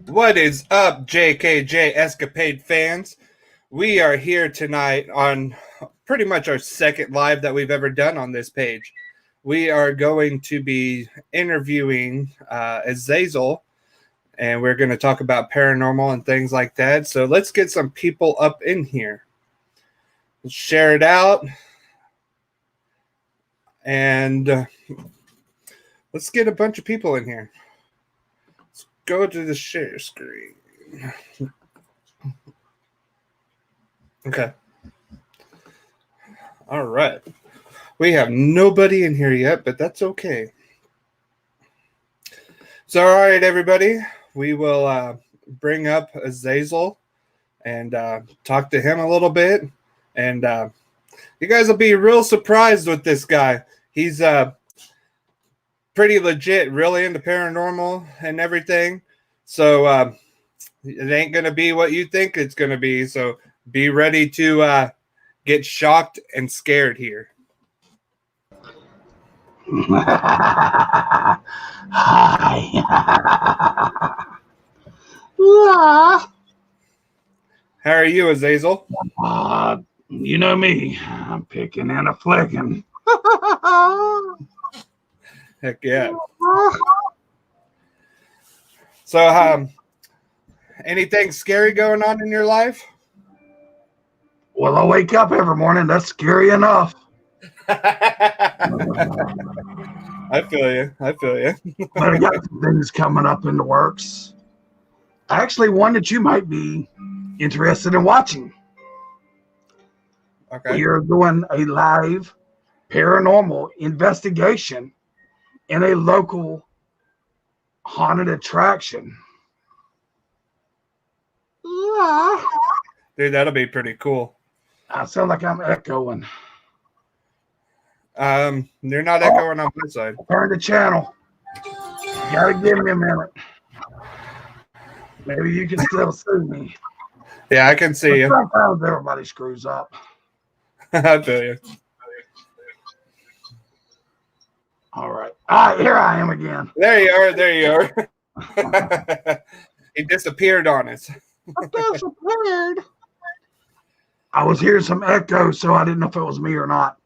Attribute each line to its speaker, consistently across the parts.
Speaker 1: What is up, JKJ Escapade fans? We are here tonight on pretty much our second live that we've ever done on this page. We are going to be interviewing Azazel, and we're going to talk about paranormal and things like that. So let's get some people up in here. Let's share it out. And let's get a bunch of people in here. Let's go to the share screen. Okay. All right. We have nobody in here yet, but that's okay. So, all right, everybody. We will bring up Azazel and talk to him a little bit. And you guys will be real surprised with this guy. He's pretty legit, really into paranormal and everything. So it ain't going to be what you think it's going to be. So be ready to get shocked and scared here.
Speaker 2: Hi.
Speaker 1: How are you, Azazel?
Speaker 2: You know me. I'm picking and a flicking.
Speaker 1: Heck yeah. So, anything scary going on in your life?
Speaker 2: Well, I wake up every morning. That's scary enough.
Speaker 1: I feel you.
Speaker 2: But I got some things coming up in the works. Actually, one that you might be interested in watching.
Speaker 1: Okay.
Speaker 2: We are doing a live paranormal investigation in a local haunted attraction. Yeah.
Speaker 1: Dude, that'll be pretty cool.
Speaker 2: I sound like I'm echoing.
Speaker 1: You're not echoing on my side.
Speaker 2: Turn the channel. You gotta give me a minute. Maybe you can still see me.
Speaker 1: Yeah, I can see you.
Speaker 2: Sometimes everybody screws up.
Speaker 1: I feel you.
Speaker 2: All right. Here I am again.
Speaker 1: There you are. He disappeared on us.
Speaker 2: I disappeared. I was hearing some echo, so I didn't know if it was me or not.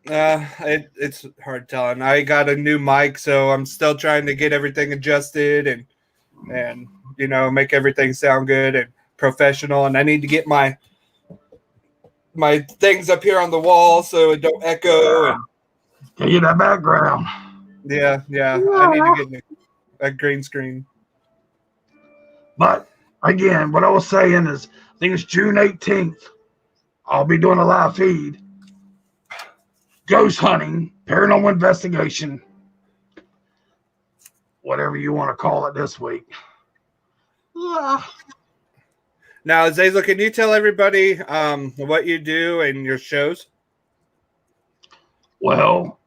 Speaker 1: It's hard telling. I got a new mic, so I'm still trying to get everything adjusted and make everything sound good and professional. And I need to get my things up here on the wall so it don't echo. And
Speaker 2: can you that background?
Speaker 1: Yeah. I need to get a green screen.
Speaker 2: But again, what I was saying is, I think it's June 18th. I'll be doing a live feed. Ghost hunting, paranormal investigation, whatever you want to call it this week. Yeah.
Speaker 1: Now, Azazel, can you tell everybody what you do and your shows?
Speaker 2: Well,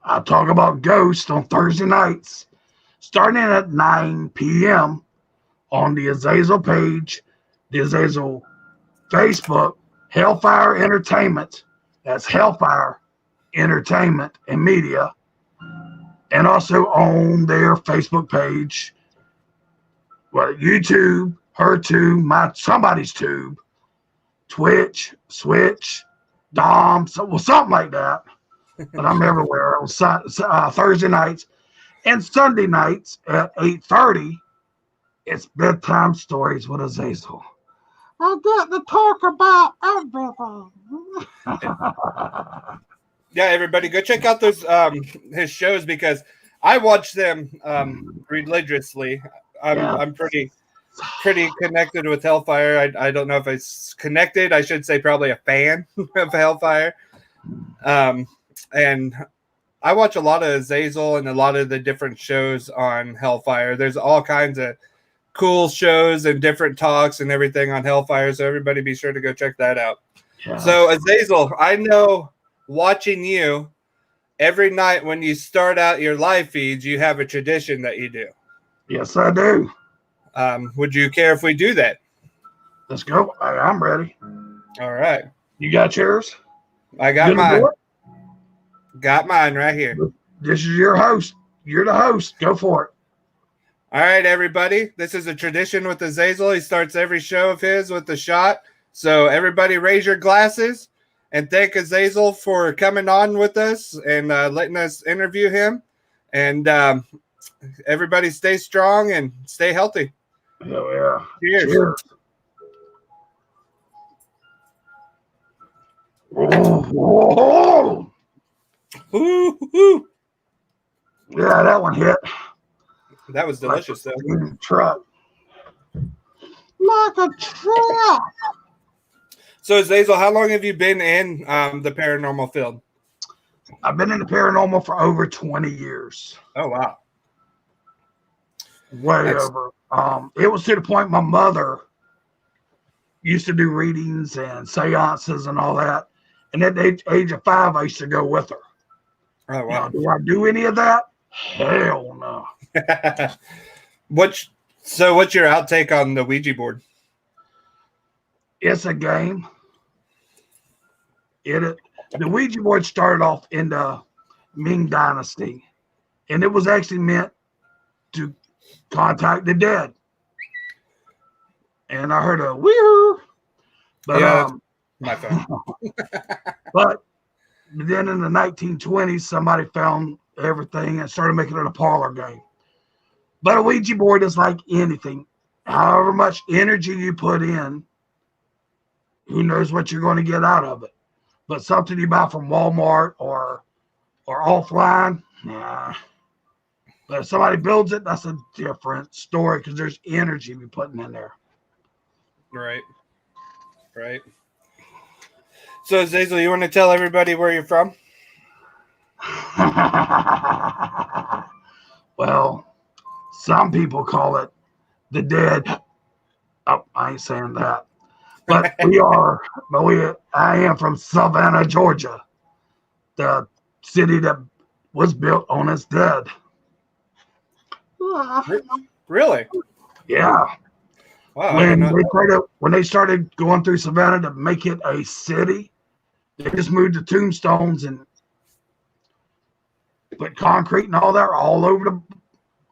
Speaker 2: I talk about ghosts on Thursday nights, starting at 9 p.m. on the Azazel page, the Azazel Facebook, Hellfire Entertainment. That's Hellfire Entertainment and Media, and also on their Facebook page, YouTube, her tube, somebody's tube, Twitch, Switch, Dom, something like that. But I'm everywhere on Thursday nights and Sunday nights at 8:30. It's bedtime stories with Azazel. I get to talk about everything.
Speaker 1: Yeah, everybody, go check out those his shows because I watch them religiously. I'm pretty connected with Hellfire. I don't know if it's connected. I should say probably a fan of Hellfire. And I watch a lot of Azazel and a lot of the different shows on Hellfire. There's all kinds of cool shows and different talks and everything on Hellfire. So everybody be sure to go check that out. Yeah. So Azazel, I know watching you every night when you start out your live feeds, you have a tradition that you do.
Speaker 2: Yes, I do.
Speaker 1: Would you care if we do that?
Speaker 2: Let's go. I'm ready.
Speaker 1: All right.
Speaker 2: You got yours?
Speaker 1: I got mine. Got mine right here.
Speaker 2: This is your host. You're the host. Go for it.
Speaker 1: All right, everybody. This is a tradition with Azazel. He starts every show of his with a shot. So everybody raise your glasses and thank Azazel for coming on with us and letting us interview him. And everybody stay strong and stay healthy.
Speaker 2: Hell yeah.
Speaker 1: Cheers.
Speaker 2: Cheers. Whoa.
Speaker 1: Woo-hoo.
Speaker 2: Yeah, that one hit.
Speaker 1: That was delicious,
Speaker 2: like
Speaker 1: though.
Speaker 2: a truck. Like a truck.
Speaker 1: So, Azazel, how long have you been in the paranormal field?
Speaker 2: I've been in the paranormal for over 20 years.
Speaker 1: Oh, wow.
Speaker 2: Way over. It was to the point my mother used to do readings and seances and all that. And at the age of 5, I used to go with her.
Speaker 1: Oh, wow.
Speaker 2: Now, do I do any of that? Hell no.
Speaker 1: What's your outtake on the Ouija board?
Speaker 2: It's a game. The Ouija board started off in the Ming Dynasty, and it was actually meant to contact the dead. And I heard a weird, but
Speaker 1: yeah, my phone.
Speaker 2: But then in the 1920s, somebody found everything and started making it a parlor game. But a Ouija board is like anything. However much energy you put in, who knows what you're going to get out of it. But something you buy from Walmart or offline, nah. But if somebody builds it, that's a different story because there's energy you're putting in there.
Speaker 1: Right. So, Azazel, you want to tell everybody where you're from?
Speaker 2: Well, some people call it the dead. Oh, I ain't saying that. But I am from Savannah, Georgia, the city that was built on its dead.
Speaker 1: Really?
Speaker 2: Yeah.
Speaker 1: Wow.
Speaker 2: When they started going through Savannah to make it a city, they just moved the tombstones and put concrete and all that all over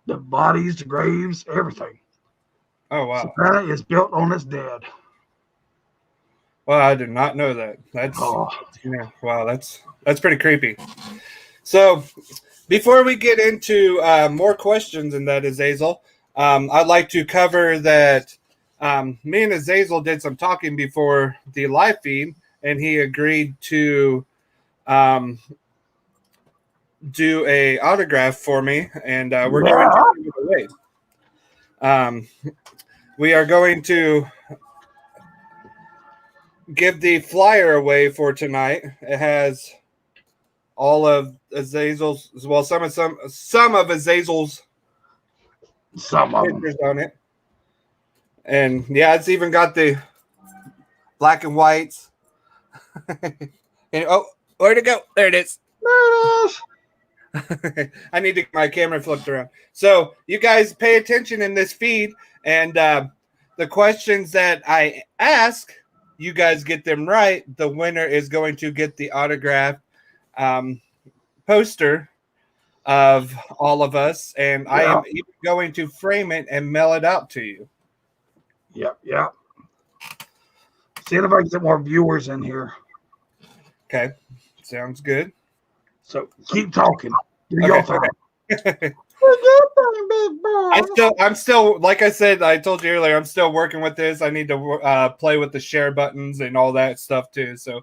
Speaker 2: the bodies, the graves, everything.
Speaker 1: Oh, wow.
Speaker 2: Savannah is built on its dead.
Speaker 1: Well, I did not know that. Wow, that's pretty creepy. So, before we get into more questions, and that is Azazel, I'd like to cover that me and Azazel did some talking before the live feed, and he agreed to do a autograph for me, and we're going to give it away. We are going to give the flyer away for tonight. It has all of Azazel's, well, some of Azazel's pictures on it, and yeah, it's even got the black and whites. And where'd it go? There it is. I need to get my camera flipped around. So you guys pay attention in this feed, and the questions that I ask, you guys get them right. The winner is going to get the autograph poster of all of us, and I am even going to frame it and mail it out to you.
Speaker 2: Yep. See if I can get more viewers in here.
Speaker 1: Okay, sounds good.
Speaker 2: So keep talking. Do your thing.
Speaker 1: I'm still, like I said, I told you earlier, I'm still working with this. I need to play with the share buttons and all that stuff too. So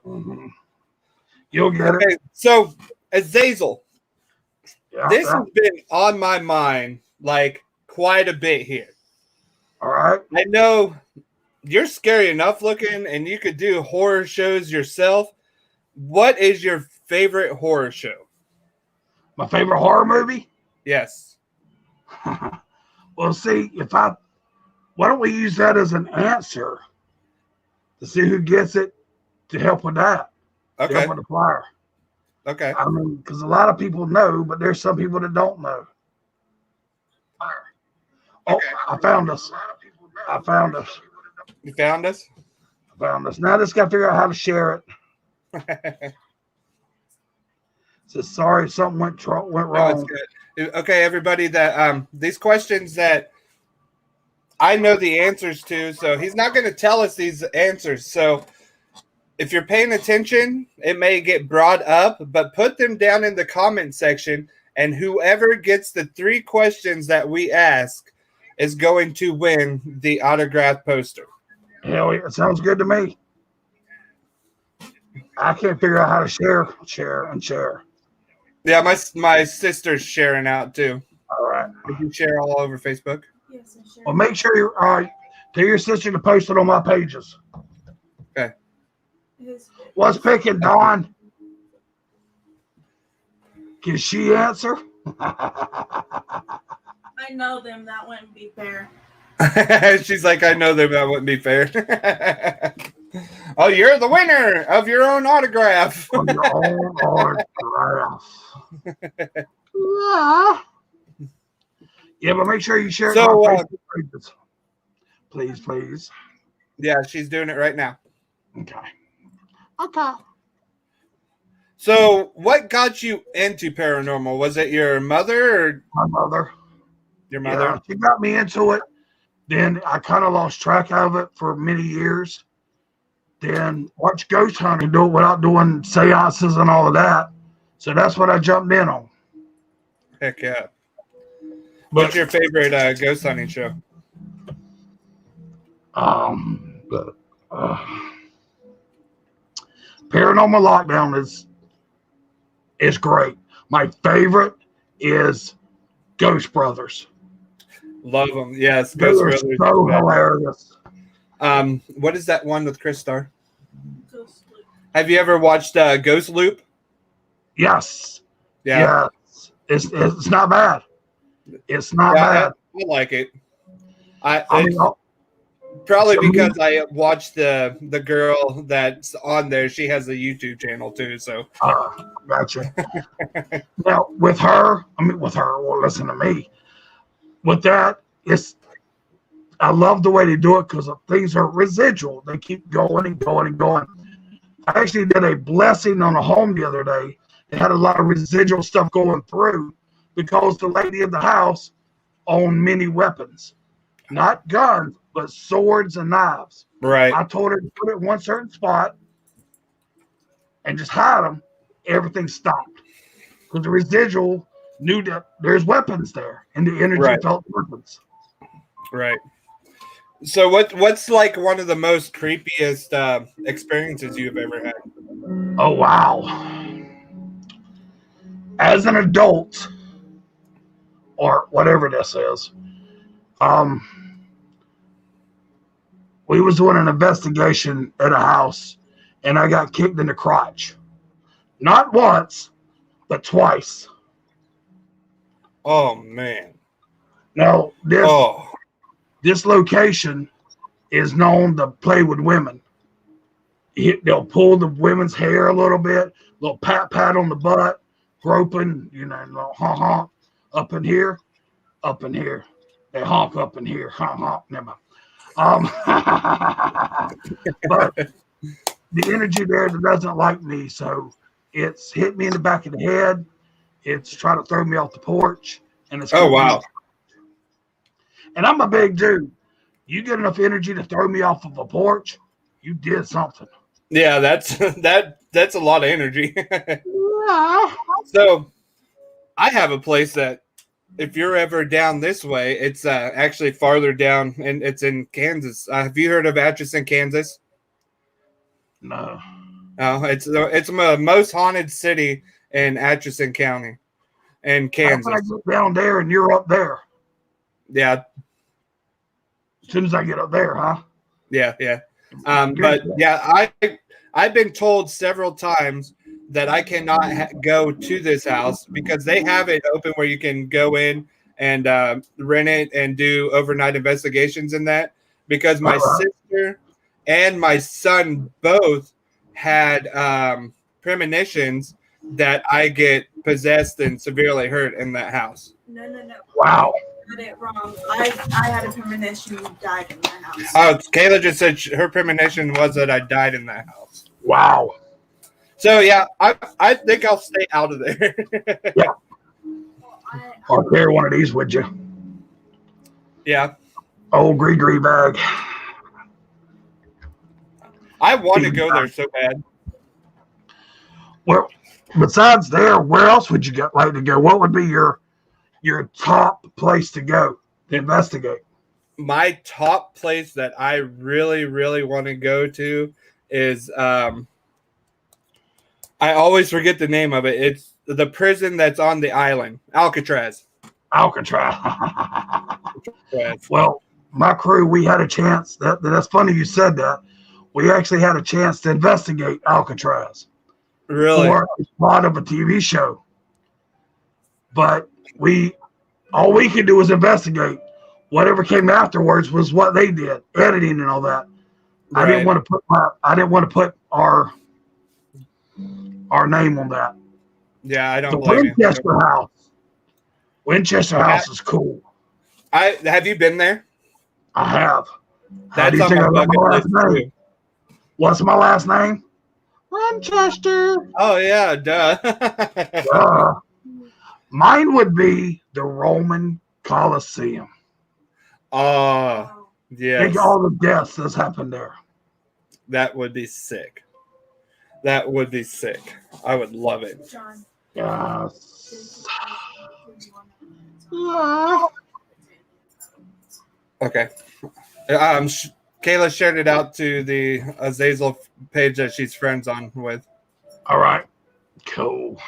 Speaker 2: you'll get it.
Speaker 1: So Azazel, this has been on my mind like quite a bit here.
Speaker 2: All right.
Speaker 1: I know you're scary enough looking, and you could do horror shows yourself. What is your favorite horror show?
Speaker 2: My favorite horror movie?
Speaker 1: Yes.
Speaker 2: Well, see, why don't we use that as an answer to see who gets it to help with that?
Speaker 1: Okay.
Speaker 2: To help with the flyer.
Speaker 1: Okay.
Speaker 2: I mean, because a lot of people know, but there's some people that don't know. Oh, I found us.
Speaker 1: You found us?
Speaker 2: I found us. Now I just got to figure out how to share it. Says sorry, something went
Speaker 1: No, it's
Speaker 2: wrong.
Speaker 1: good. Okay, everybody, that these questions that I know the answers to, so he's not going to tell us these answers. So if you're paying attention, it may get brought up, but put them down in the comment section, and whoever gets the 3 questions that we ask is going to win the autographed poster.
Speaker 2: Hell, it sounds good to me. I can't figure out how to share.
Speaker 1: Yeah, my sister's sharing out too.
Speaker 2: All right.
Speaker 1: Did you share all over Facebook?
Speaker 2: Yes, I share. Well, make sure you tell your sister to post it on my pages.
Speaker 1: Okay.
Speaker 2: What's picking, Dawn? Can she answer?
Speaker 3: I know them. That wouldn't be fair.
Speaker 1: She's like, I know that wouldn't be fair. Oh, you're the winner of your own autograph.
Speaker 2: Of your own autograph. Yeah. Yeah, but make sure you share it on my Facebook pages. Please.
Speaker 1: Yeah, she's doing it right now.
Speaker 2: Okay.
Speaker 1: So, what got you into paranormal? Was it your mother or
Speaker 2: my mother?
Speaker 1: Your mother?
Speaker 2: Yeah, she got me into it. Then I kind of lost track of it for many years. Then watched ghost hunting, do it without doing seances and all of that. So that's what I jumped in on.
Speaker 1: Heck yeah. What's your favorite ghost hunting show?
Speaker 2: Paranormal Lockdown is great. My favorite is Ghost Brothers.
Speaker 1: Love them. Yes, Ghost Brothers.
Speaker 2: So hilarious.
Speaker 1: What is that one with Chris Starr? Have you ever watched Ghost Loop?
Speaker 2: Yes.
Speaker 1: Yeah.
Speaker 2: Yes. It's not bad. It's not bad.
Speaker 1: I like it. Probably because I watched the girl that's on there. She has a YouTube channel too. So
Speaker 2: gotcha. Now with her, well, listen to me. With that, I love the way they do it because things are residual. They keep going and going and going. I actually did a blessing on a home the other day. It had a lot of residual stuff going through because the lady in the house owned many weapons, not guns, but swords and knives.
Speaker 1: Right.
Speaker 2: I told her to put it in one certain spot and just hide them. Everything stopped because the residual knew that there's weapons there, and the energy felt weapons.
Speaker 1: Right. So what's like one of the most creepiest experiences you've ever had?
Speaker 2: Oh wow! As an adult, or whatever this is, we was doing an investigation at a house, and I got kicked in the crotch. Not once, but twice.
Speaker 1: Oh man!
Speaker 2: Now this location is known to play with women. They'll pull the women's hair a little bit, little pat on the butt, groping, little honk up in here. They honk up in here, honk. Never mind. But the energy there that doesn't like me, so it's hit me in the back of the head. It's trying to throw me off the porch, and it's
Speaker 1: wow.
Speaker 2: And I'm a big dude. You get enough energy to throw me off of a porch, you did something.
Speaker 1: Yeah, that's a lot of energy. So I have a place that if you're ever down this way, it's actually farther down, and it's in Kansas. Have you heard of Atchison, Kansas?
Speaker 2: No.
Speaker 1: No, it's the most haunted city in Atchison County in Kansas.
Speaker 2: I get down there and you're up there.
Speaker 1: Yeah.
Speaker 2: As soon as I get up there, huh?
Speaker 1: Yeah. But yeah, I've been told several times that I cannot go to this house because they have it open where you can go in and rent it and do overnight investigations in that, because my sister and my son both had premonitions that I get possessed and severely hurt in that house.
Speaker 3: No.
Speaker 2: Wow.
Speaker 3: You got it wrong. I had a premonition you died in that house.
Speaker 1: Oh, Kayla just said her premonition was that I died in that house.
Speaker 2: Wow.
Speaker 1: So yeah, I think I'll stay out of there.
Speaker 2: Yeah.
Speaker 3: Well,
Speaker 2: Or carry one of these, would you?
Speaker 1: Yeah,
Speaker 2: Old gree bag.
Speaker 1: I want to go there so bad.
Speaker 2: Well, besides there, where else would you like to go? What would be your top place to go to investigate?
Speaker 1: My top place that I really, really want to go to is I always forget the name of it. It's the prison that's on the island, Alcatraz.
Speaker 2: Alcatraz.
Speaker 1: Yes.
Speaker 2: Well, my crew, we had a chance. That's funny you said that. We actually had a chance to investigate Alcatraz
Speaker 1: Really?
Speaker 2: for a plot of a TV show. But all we could do was investigate. Whatever came afterwards was what they did, editing and all that.
Speaker 1: Right.
Speaker 2: I didn't want to put our name on that.
Speaker 1: Yeah, I
Speaker 2: The
Speaker 1: don't blame
Speaker 2: Winchester
Speaker 1: you.
Speaker 2: House. Winchester House is cool.
Speaker 1: Have you been there?
Speaker 2: I have. How do
Speaker 1: That's
Speaker 2: you
Speaker 1: on
Speaker 2: think
Speaker 1: my
Speaker 2: I got my
Speaker 1: bucket
Speaker 2: last
Speaker 1: list
Speaker 2: name?
Speaker 1: too.
Speaker 2: What's my last name? Winchester.
Speaker 1: Oh yeah, duh.
Speaker 2: Mine would be the Roman Colosseum.
Speaker 1: Oh yes,
Speaker 2: Think all the deaths that's happened there.
Speaker 1: that would be sick. That would be sick. I would love it.
Speaker 3: John.
Speaker 2: Yes.
Speaker 1: Okay. Kayla shared it out to the Azazel page that she's friends on with.
Speaker 2: All right. Cool.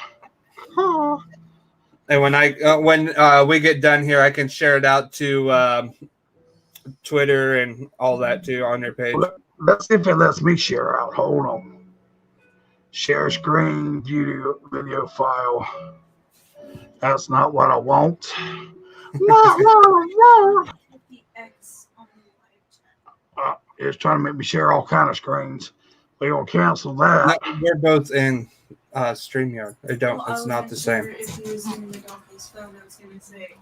Speaker 1: And when we get done here, I can share it out to Twitter and all that too on their page.
Speaker 2: Let's see if it lets me share out. Hold on. Share screen, video file. That's not what I want. No. It's trying to make me share all kind of screens. We're gonna cancel that.
Speaker 1: No, we're both in StreamYard. It's not the same.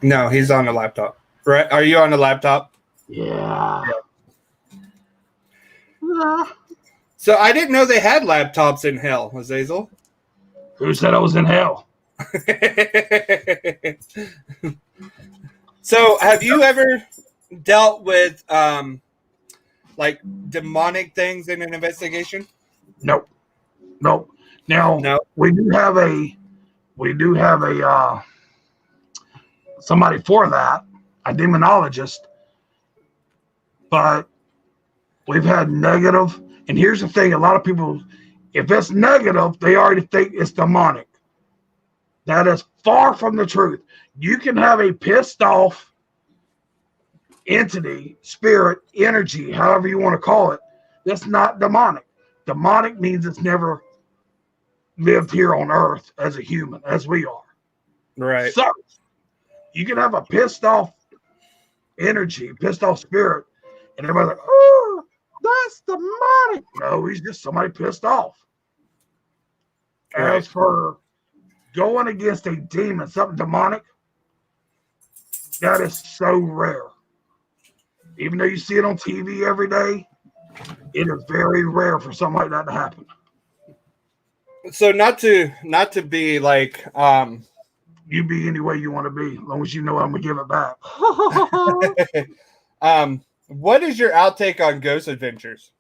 Speaker 1: No, he's on a laptop. Right? Are you on a laptop?
Speaker 2: Yeah.
Speaker 1: So I didn't know they had laptops in hell, Azazel.
Speaker 2: Who said I was in hell?
Speaker 1: So have you ever dealt with like demonic things in an investigation?
Speaker 2: Nope. Now
Speaker 1: No.
Speaker 2: we do have a somebody for that, a demonologist, but we've had negative. And here's the thing: a lot of people, if it's negative, they already think it's demonic. That is far from the truth. You can have a pissed off entity, spirit, energy, however you want to call it. That's not demonic. Demonic means it's never lived here on earth as a human, as we are.
Speaker 1: Right.
Speaker 2: So you can have a pissed off energy, pissed off spirit, and everybody's like, oh, that's demonic. No, he's just somebody pissed off.
Speaker 1: Right.
Speaker 2: As for going against a demon, something demonic, that is so rare. Even though you see it on TV every day, it is very rare for something like that to happen.
Speaker 1: So not to be like
Speaker 2: You be any way you want to be, as long as you know I'm gonna give it back.
Speaker 1: what is your outtake on Ghost Adventures?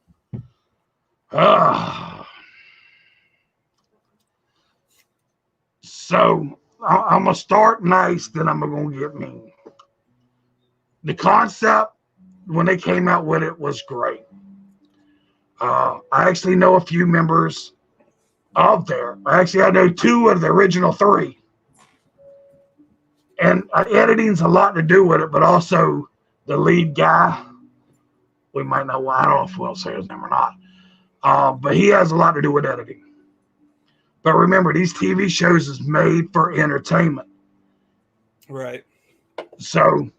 Speaker 2: So I'm gonna start nice, then I'm gonna get mean. The concept when they came out with it was great. I actually know a few members of there. I know 2 of the original 3. And editing's a lot to do with it, but also the lead guy. We might know why. I don't know if we'll say his name or not. But he has a lot to do with editing. But remember, these TV shows is made for entertainment.
Speaker 1: Right.
Speaker 2: So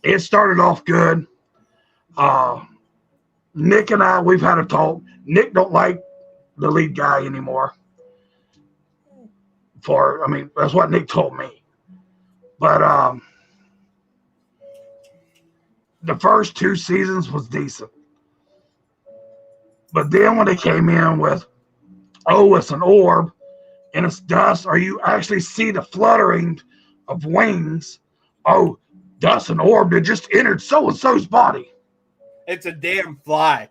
Speaker 2: it started off good. Nick and I, we've had a talk. Nick don't like the lead guy anymore. That's what Nick told me. But the first 2 seasons was decent. But then when they came in with oh, it's an orb and it's dust, or you actually see the fluttering of wings. Oh, that's an orb that just entered so and so's body.
Speaker 1: It's a damn fly.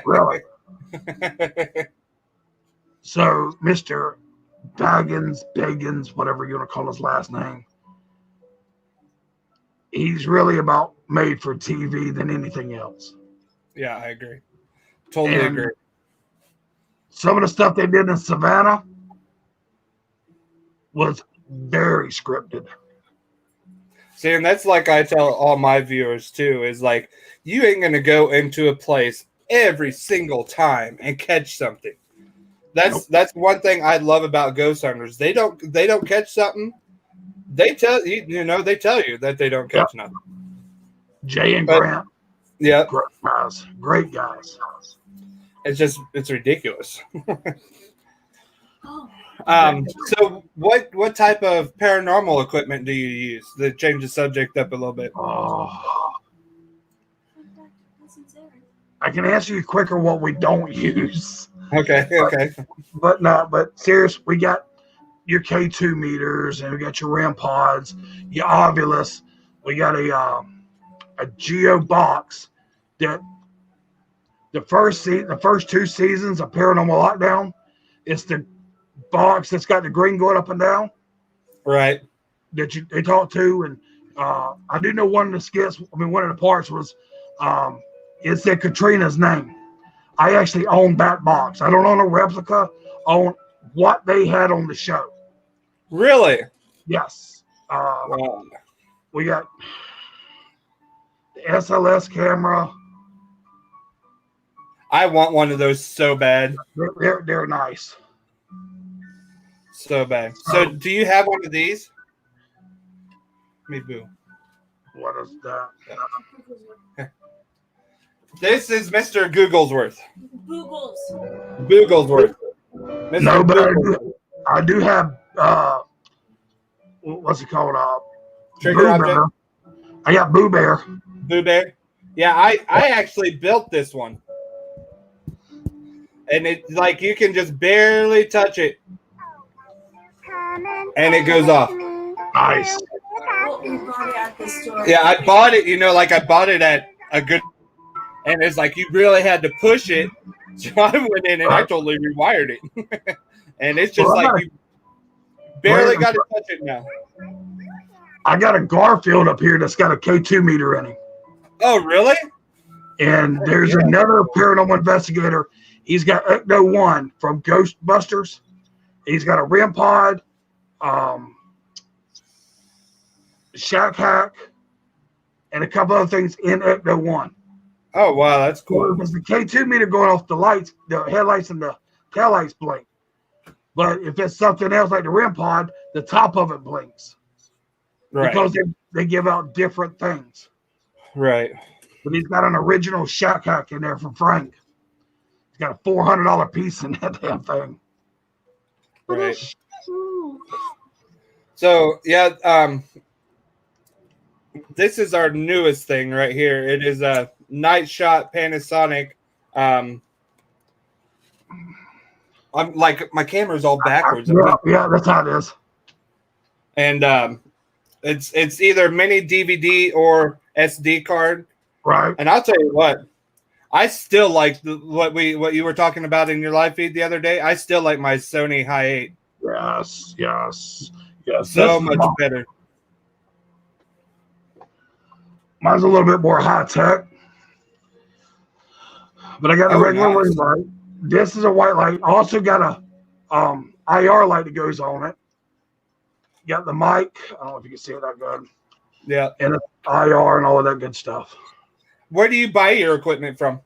Speaker 2: Really? So, Mr. Bagans, whatever you want to call his last name, he's really about made for TV than anything else.
Speaker 1: Yeah, I agree. Totally agree.
Speaker 2: Some of the stuff they did in Savannah was very scripted.
Speaker 1: See, and that's like I tell all my viewers too, is like, you ain't gonna go into a place every single time and catch something. That's one thing I love about ghost hunters. They don't catch something. They tell you, they tell you that they don't catch nothing.
Speaker 2: Jay and Grant.
Speaker 1: Yeah.
Speaker 2: Great guys.
Speaker 1: It's ridiculous. So what type of paranormal equipment do you use? To change the subject up a little bit.
Speaker 2: I can answer you quicker what we don't use.
Speaker 1: Okay.
Speaker 2: But serious, we got your K2 meters and we got your REM pods, your Ovulus. We got a Geo box that the first 2 seasons of Paranormal Lockdown, it's the box that's got the green going up and down.
Speaker 1: Right.
Speaker 2: That they talk to. And I do know one of the skits, one of the parts was it said Katrina's name. I actually own that box. I don't own a replica, own what they had on the show.
Speaker 1: Really?
Speaker 2: Yes.
Speaker 1: Wow.
Speaker 2: We got the SLS camera.
Speaker 1: I want one of those so bad.
Speaker 2: They're nice.
Speaker 1: So bad. So do you have one of these? Me boo.
Speaker 2: What is that?
Speaker 1: This is Mr. Googlesworth.
Speaker 3: Boogles.
Speaker 1: Booglesworth.
Speaker 2: No, but I do have what's it called?
Speaker 1: Trigger object.
Speaker 2: I got Boo Bear.
Speaker 1: Boo Bear. Yeah, I actually built this one. And it like you can just barely touch it. And it goes off.
Speaker 2: Nice.
Speaker 3: Well, we bought it at the store.
Speaker 1: Yeah, I bought it, I bought it at a good, and it's like you really had to push it. So I went in and I totally rewired it. And it's just you barely got to touch it now.
Speaker 2: I got a Garfield up here that's got a K2 meter in him.
Speaker 1: Oh, really?
Speaker 2: And there's another paranormal investigator. He's got Ecto 1 from Ghostbusters. He's got a REM pod, Shack Hack, and a couple other things in Ecto 1.
Speaker 1: Oh, wow, that's cool.
Speaker 2: Because the K2 meter going off, the lights, the headlights and the taillights blink. But if it's something else like the REM pod, the top of it blinks.
Speaker 1: Right.
Speaker 2: Because they give out different things.
Speaker 1: Right.
Speaker 2: But he's got an original Shack Hack in there from Frank. He's got a $400 piece in that damn thing.
Speaker 1: Right. So, yeah, this is our newest thing right here. It is a Night Shot Panasonic. I'm like, my camera's all backwards.
Speaker 2: Yeah, that's how it is.
Speaker 1: And it's either mini DVD or SD card.
Speaker 2: Right.
Speaker 1: And I'll tell you what, I still like what you were talking about in your live feed the other day. I still like my Sony Hi8.
Speaker 2: Yes.
Speaker 1: So much better.
Speaker 2: Mine's a little bit more high tech, but I got a regular ring light. This is a white light. Also got a IR light that goes on it. Got the mic. I don't know if you can see it that good.
Speaker 1: Yeah.
Speaker 2: And it's IR and all of that good stuff.
Speaker 1: Where do you buy your equipment from?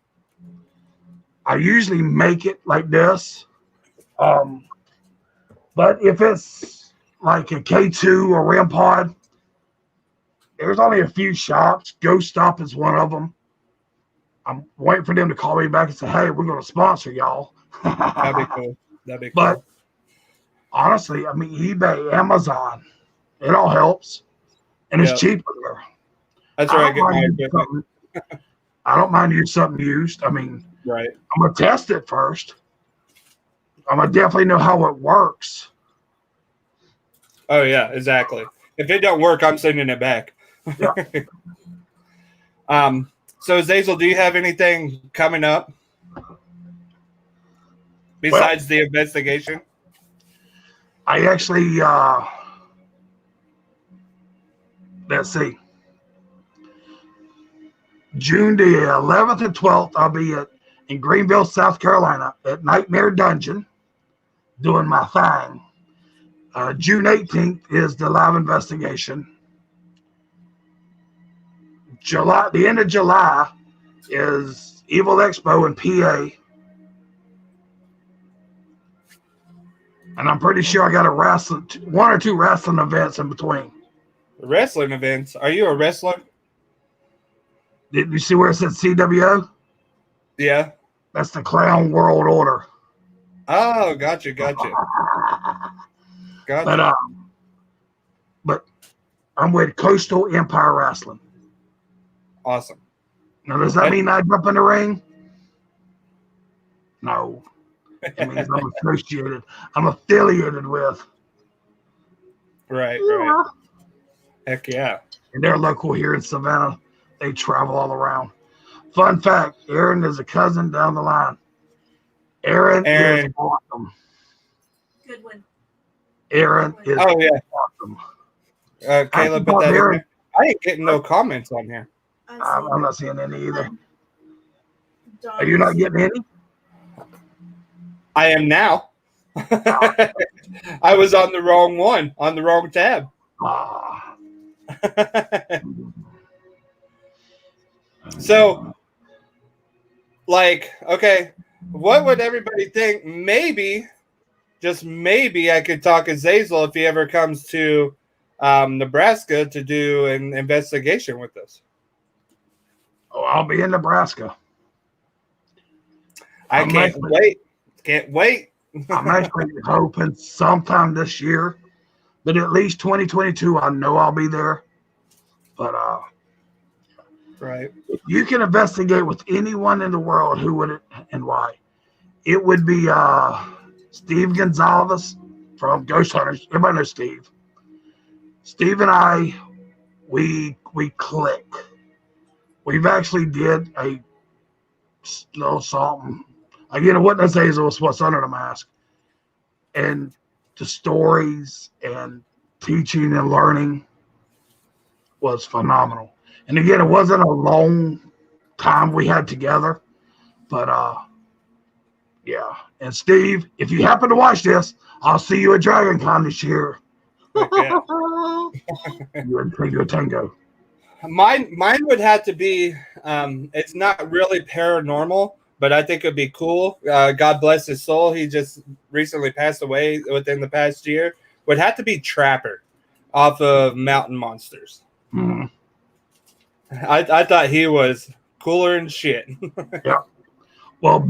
Speaker 2: I usually make it like this. But if it's like a K2 or REM pod, there's only a few shops. Ghost Stop is one of them. I'm waiting for them to call me back and say, hey, we're going to sponsor y'all.
Speaker 1: That'd be cool.
Speaker 2: But honestly, eBay, Amazon, it all helps. And it's cheaper there.
Speaker 1: That's where I get my equipment.
Speaker 2: I don't mind using something used.
Speaker 1: Right.
Speaker 2: I'm going to test it first. I'm gonna definitely know how it works.
Speaker 1: Oh yeah, exactly. If it don't work, I'm sending it back.
Speaker 2: Yeah.
Speaker 1: So Azazel, do you have anything coming up besides the investigation?
Speaker 2: I actually, let's see, June the 11th and 12th, I'll be in Greenville, South Carolina at Nightmare Dungeon doing my thing. June 18th is the live investigation. The end of July is Evil Expo in PA. And I'm pretty sure I got one or two wrestling events in between.
Speaker 1: Wrestling events? Are you a wrestler?
Speaker 2: Did you see where it said CWO?
Speaker 1: Yeah.
Speaker 2: That's the Clown World Order.
Speaker 1: Oh, gotcha.
Speaker 2: But I'm with Coastal Empire Wrestling.
Speaker 1: Awesome.
Speaker 2: Now, does that mean I jump in the ring? No. It means I'm associated. I'm affiliated with.
Speaker 1: Right. Heck yeah.
Speaker 2: And they're local here in Savannah. They travel all around. Fun fact, Aaron is a cousin down the line. Aaron is awesome.
Speaker 3: Good one.
Speaker 2: Aaron is awesome.
Speaker 1: Caleb, put that in there. I ain't getting no comments on here.
Speaker 2: I'm not seeing any either. Are you not getting any?
Speaker 1: I am now. I was on the wrong one, on the wrong tab. So, okay, what would everybody think? Maybe, just maybe, I could talk Azazel if he ever comes to Nebraska to do an investigation with us.
Speaker 2: Oh, I'll be in Nebraska.
Speaker 1: I can't wait. Can't wait.
Speaker 2: I'm actually hoping sometime this year, but at least 2022, I know I'll be there. But
Speaker 1: right,
Speaker 2: if you can investigate with anyone in the world, who would it and why? It would be Steve Gonzalez from Ghost Hunters. Everybody knows Steve. Steve and I, we click. We've actually did a little something. Again, what I say is what's under the mask. And the stories and teaching and learning was phenomenal. And again, it wasn't a long time we had together, but yeah. And Steve, if you happen to watch this, I'll see you at Dragon Con this year.
Speaker 1: Okay.
Speaker 2: You and Tango Tango.
Speaker 1: Mine would have to be, it's not really paranormal, but I think it'd be cool. God bless his soul. He just recently passed away within the past year. Would have to be Trapper off of Mountain Monsters.
Speaker 2: Mm.
Speaker 1: I thought he was cooler than shit.
Speaker 2: Yeah. Well,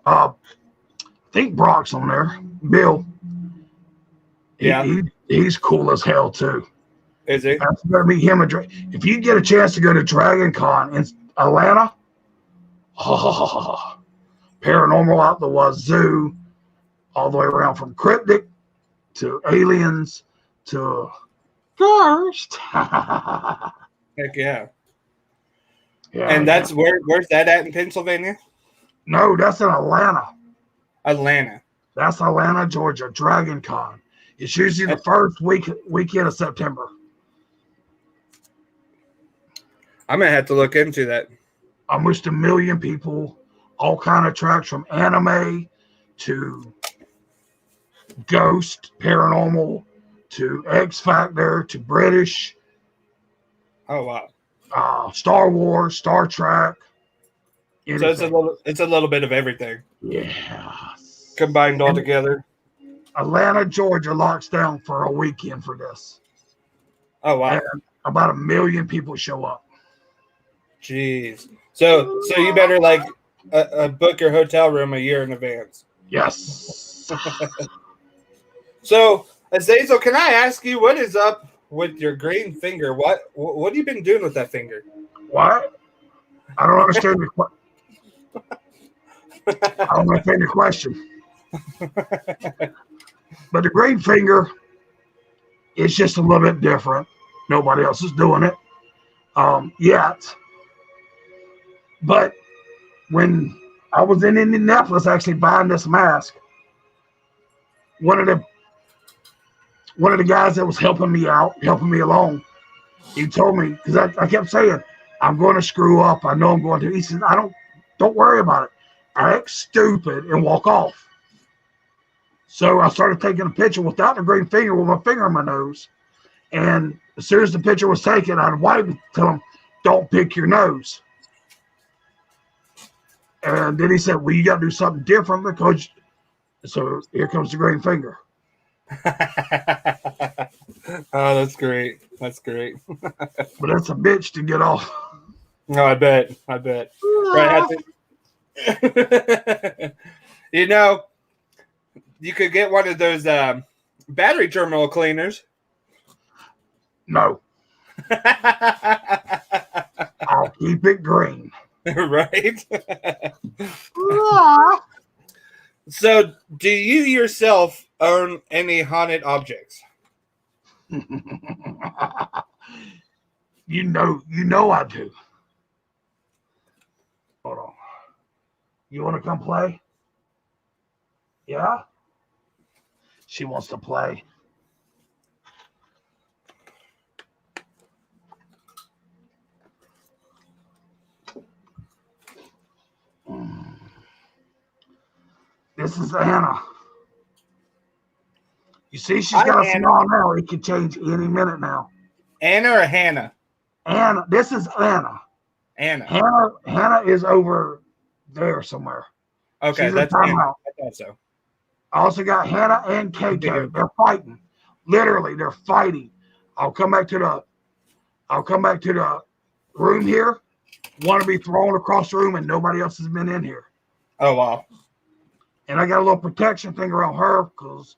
Speaker 2: I think Brock's on there. Bill.
Speaker 1: Yeah.
Speaker 2: He's cool as hell too.
Speaker 1: Is he?
Speaker 2: That's going to be him. If you get a chance to go to Dragon Con in Atlanta, paranormal out the wazoo, all the way around from cryptic to aliens to ghost.
Speaker 1: Heck yeah.
Speaker 2: Yeah.
Speaker 1: And that's where's that at in Pennsylvania?
Speaker 2: No, that's in Atlanta.
Speaker 1: Atlanta.
Speaker 2: That's Atlanta, Georgia. Dragon Con. It's usually the first weekend of September.
Speaker 1: I'm gonna have to look into that.
Speaker 2: Almost 1 million people, all kind of tracks from anime to ghost, paranormal, to X Factor, to British.
Speaker 1: Oh wow.
Speaker 2: Star Wars, Star Trek.
Speaker 1: Anything. So it's a little bit of everything.
Speaker 2: Yeah.
Speaker 1: Combined all together.
Speaker 2: Atlanta, Georgia locks down for a weekend for this.
Speaker 1: Oh wow.
Speaker 2: And about 1 million people show up.
Speaker 1: Jeez. So you better book your hotel room a year in advance.
Speaker 2: Yes.
Speaker 1: So Azazel, can I ask you what is up with your green finger? What have you been doing with that finger?
Speaker 2: What? I don't understand the question. I don't understand the question. But the green finger is just a little bit different. Nobody else is doing it yet. But when I was in Indianapolis actually buying this mask, one of the guys that was helping me along, he told me, because I kept saying, I'm going to screw up. I know I'm going to. He said, don't worry about it. I act stupid and walk off. So I started taking a picture without the green finger with my finger in my nose. And as soon as the picture was taken, I'd wipe and tell him, don't pick your nose. And then he said, well, you got to do something different because, so here comes the green finger.
Speaker 1: Oh, that's great. That's great.
Speaker 2: But that's a bitch to get off.
Speaker 1: No, I bet. Right, you know, you could get one of those battery terminal cleaners.
Speaker 2: No. I'll keep it green.
Speaker 1: Right? So, do you yourself own any haunted objects?
Speaker 2: You know I do. Hold on. You want to come play? Yeah? She wants to play. This is Anna. You see, she's got a small now. It could change any minute now.
Speaker 1: Anna or Hannah?
Speaker 2: Anna. This is Anna. Hannah is over there somewhere.
Speaker 1: Okay,
Speaker 2: she's
Speaker 1: that's Anna. I thought so.
Speaker 2: I also got Hannah and KK. They're fighting. Literally, they're fighting. I'll come back to the room here. Want to be thrown across the room, and nobody else has been in here.
Speaker 1: Oh, wow.
Speaker 2: And I got a little protection thing around her because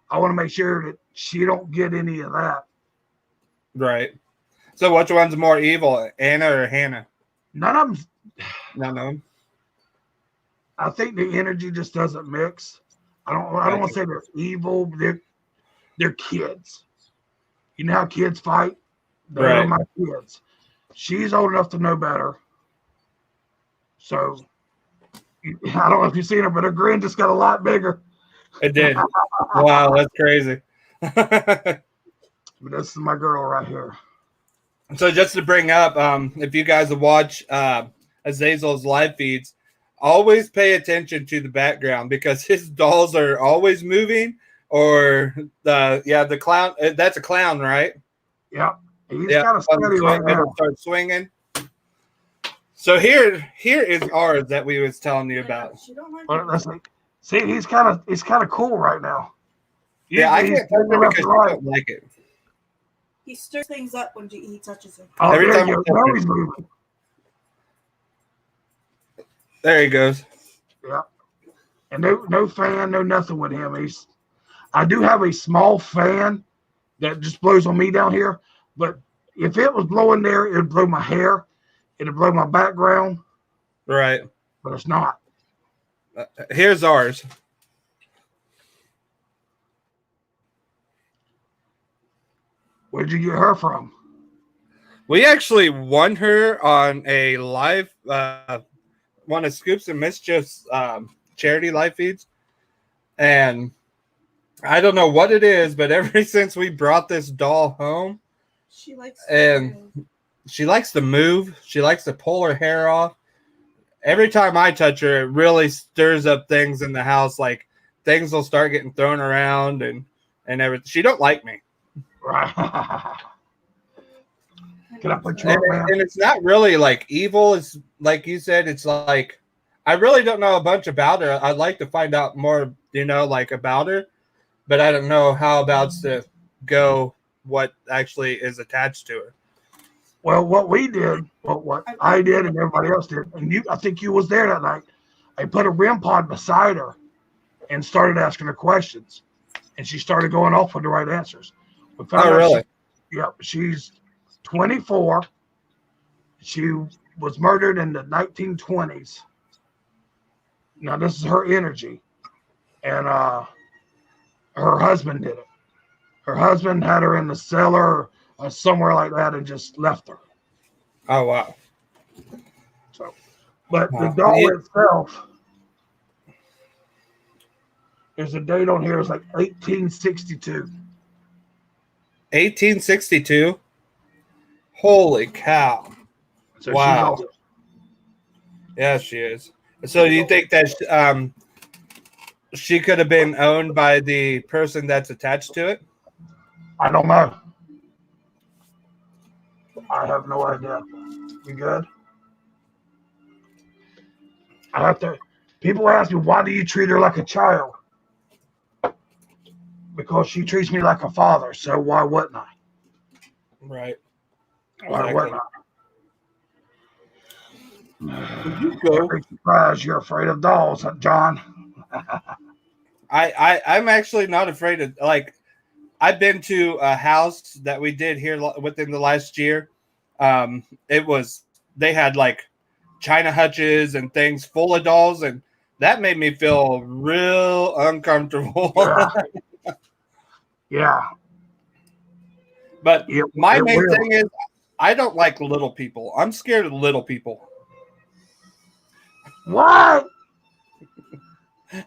Speaker 2: I want to make sure that she don't get any of that.
Speaker 1: Right. So which one's more evil, Anna or Hannah?
Speaker 2: None of them.
Speaker 1: None of them.
Speaker 2: I think the energy just doesn't mix. I don't want to say they're evil. They're kids. You know how kids fight? They're my kids. She's old enough to know better. So I don't know if you've seen her, but her grin just got a lot bigger.
Speaker 1: It did. Wow, that's crazy.
Speaker 2: But this is my girl right here.
Speaker 1: So just to bring up, if you guys watch Azazel's live feeds, always pay attention to the background because his dolls are always moving. Or the clown. That's a clown, right?
Speaker 2: Yep. He's kind of steady right now.
Speaker 1: Start swinging. So here is ours that we was telling you about.
Speaker 2: See, he's kind of cool right now.
Speaker 1: Yeah, I can't touch it because I don't like it.
Speaker 3: He stirs things up when he touches him.
Speaker 2: Oh,
Speaker 1: every time
Speaker 2: you go. Now he's moving.
Speaker 1: There he goes.
Speaker 2: Yeah. And no fan, no nothing with him. I do have a small fan that just blows on me down here, but if it was blowing there, it would blow my hair. It would blow my background.
Speaker 1: Right.
Speaker 2: But it's not.
Speaker 1: Here's ours.
Speaker 2: Where'd you get her from?
Speaker 1: We actually won her on a live, one of Scoops and Mischief's charity live feeds. And I don't know what it is, but ever since we brought this doll home, she likes to move. She likes to pull her hair off. Every time I touch her, it really stirs up things in the house. Like things will start getting thrown around and everything. She don't like me.
Speaker 2: Right. Can I put you up, man?
Speaker 1: And it's not really like evil. It's like you said. It's like I really don't know a bunch about her. I'd like to find out more, like about her. But I don't know how about to go what actually is attached to her.
Speaker 2: Well, what we did, what I did and everybody else did, and I think you was there that night, I put a REM pod beside her and started asking her questions. And she started going off with the right answers. We found out
Speaker 1: really?
Speaker 2: She's 24. She was murdered in the 1920s. Now, this is her energy. and her husband did it. Her husband had her in the cellar or somewhere like that and just left her.
Speaker 1: Oh wow.
Speaker 2: So, but the
Speaker 1: Wow.
Speaker 2: doll itself, there's a date on here. It's like 1862.
Speaker 1: 1862. Holy cow.
Speaker 2: So
Speaker 1: Wow.
Speaker 2: she's old.
Speaker 1: Yeah, she is. So do you think that she could have been owned by the person that's attached to it?
Speaker 2: I don't know. I have no idea. You good? I have to. People ask me, why do you treat her like a child? Because she treats me like a father. So why wouldn't I?
Speaker 1: Right.
Speaker 2: Why
Speaker 1: Exactly.
Speaker 2: wouldn't
Speaker 1: You
Speaker 2: I?
Speaker 1: go.
Speaker 2: Every surprise, you're afraid of dolls, John.
Speaker 1: I'm actually not afraid of, like, I've been to a house that we did here within the last year. They had like China hutches and things full of dolls, and that made me feel real uncomfortable.
Speaker 2: Yeah. Yeah.
Speaker 1: But my main
Speaker 2: will.
Speaker 1: thing is I don't like little people. I'm scared of little people.
Speaker 2: What?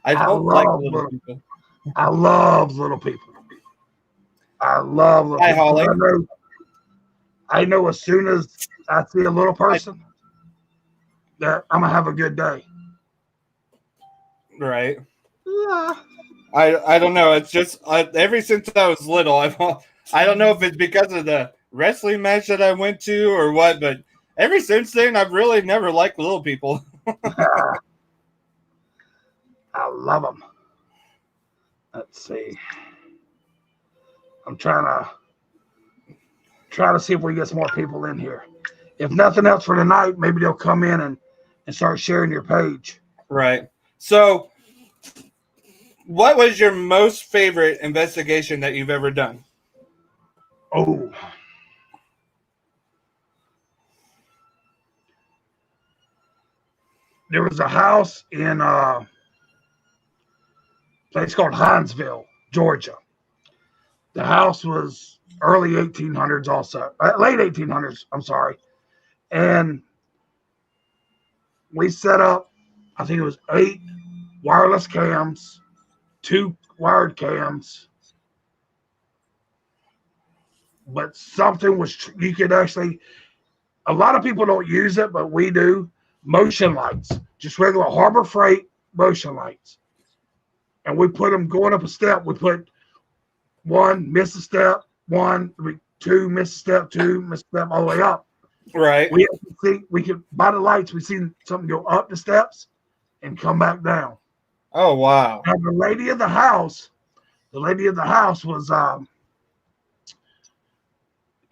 Speaker 1: I don't like little people.
Speaker 2: I love little people. I love little
Speaker 1: Hi,
Speaker 2: people.
Speaker 1: Holly.
Speaker 2: I know as soon as I see a little person that I'm gonna have a good day.
Speaker 1: Right.
Speaker 2: Yeah.
Speaker 1: I don't know. It's just ever since I was little, I don't know if it's because of the wrestling match that I went to or what, but ever since then, I've really never liked little people.
Speaker 2: I love them. Let's see. I'm trying to see if we get some more people in here. If nothing else for tonight, maybe they'll come in and start sharing your page.
Speaker 1: Right. So, what was your most favorite investigation that you've ever done?
Speaker 2: Oh. There was a house in a place called Hinesville, Georgia. The house was early 1800s also, late 1800s, I'm sorry. And we set up, I think it was 8 wireless cams, 2 wired cams. But something was, you could actually, a lot of people don't use it, but we do, motion lights, just regular Harbor Freight motion lights. And we put them going up a step. We put 1, miss a step, 1, 2, miss a step, 2, miss a step, all the way up.
Speaker 1: Right.
Speaker 2: We could, by the lights, we seen something go up the steps and come back down.
Speaker 1: Oh, wow.
Speaker 2: And the lady of the house was,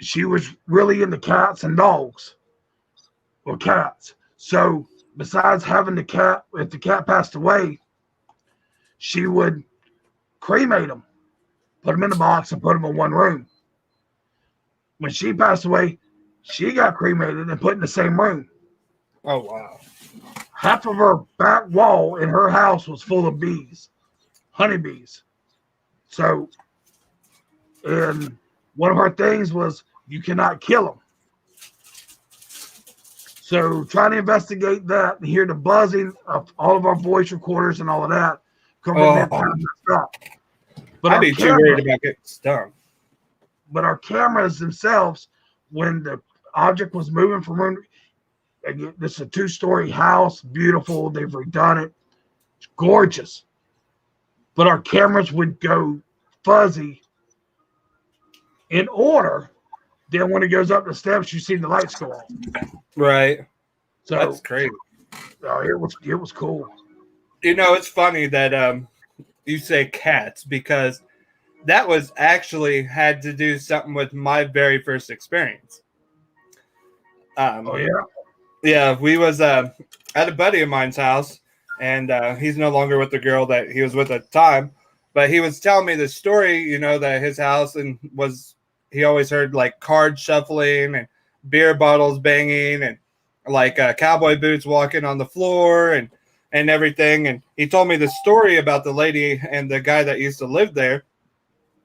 Speaker 2: she was really into cats and dogs, or cats. So besides having the cat, if the cat passed away, she would cremate them, put them in the box and put them in one room. When she passed away, she got cremated and put in the same room.
Speaker 1: Oh, wow.
Speaker 2: Half of her back wall in her house was full of bees, honeybees. So, and one of her things was you cannot kill them. So trying to investigate that and hear the buzzing of all of our voice recorders and all of that, government kind of messed up. But
Speaker 1: I'd be too worried about getting stung.
Speaker 2: But our cameras themselves, when the object was moving from room, again, this is a 2-story house, beautiful. They've redone it. It's gorgeous. But our cameras would go fuzzy in order. Then when it goes up the steps, you see the lights go off.
Speaker 1: Right.
Speaker 2: So
Speaker 1: that's crazy.
Speaker 2: It was cool.
Speaker 1: You know, it's funny that you say cats, because that was actually had to do something with my very first experience.
Speaker 2: Oh yeah.
Speaker 1: Yeah, we was at a buddy of mine's house, and he's no longer with the girl that he was with at the time, but he was telling me the story, you know, that his house he always heard like cards shuffling and beer bottles banging and like cowboy boots walking on the floor, and and everything. And he told me the story about the lady and the guy that used to live there.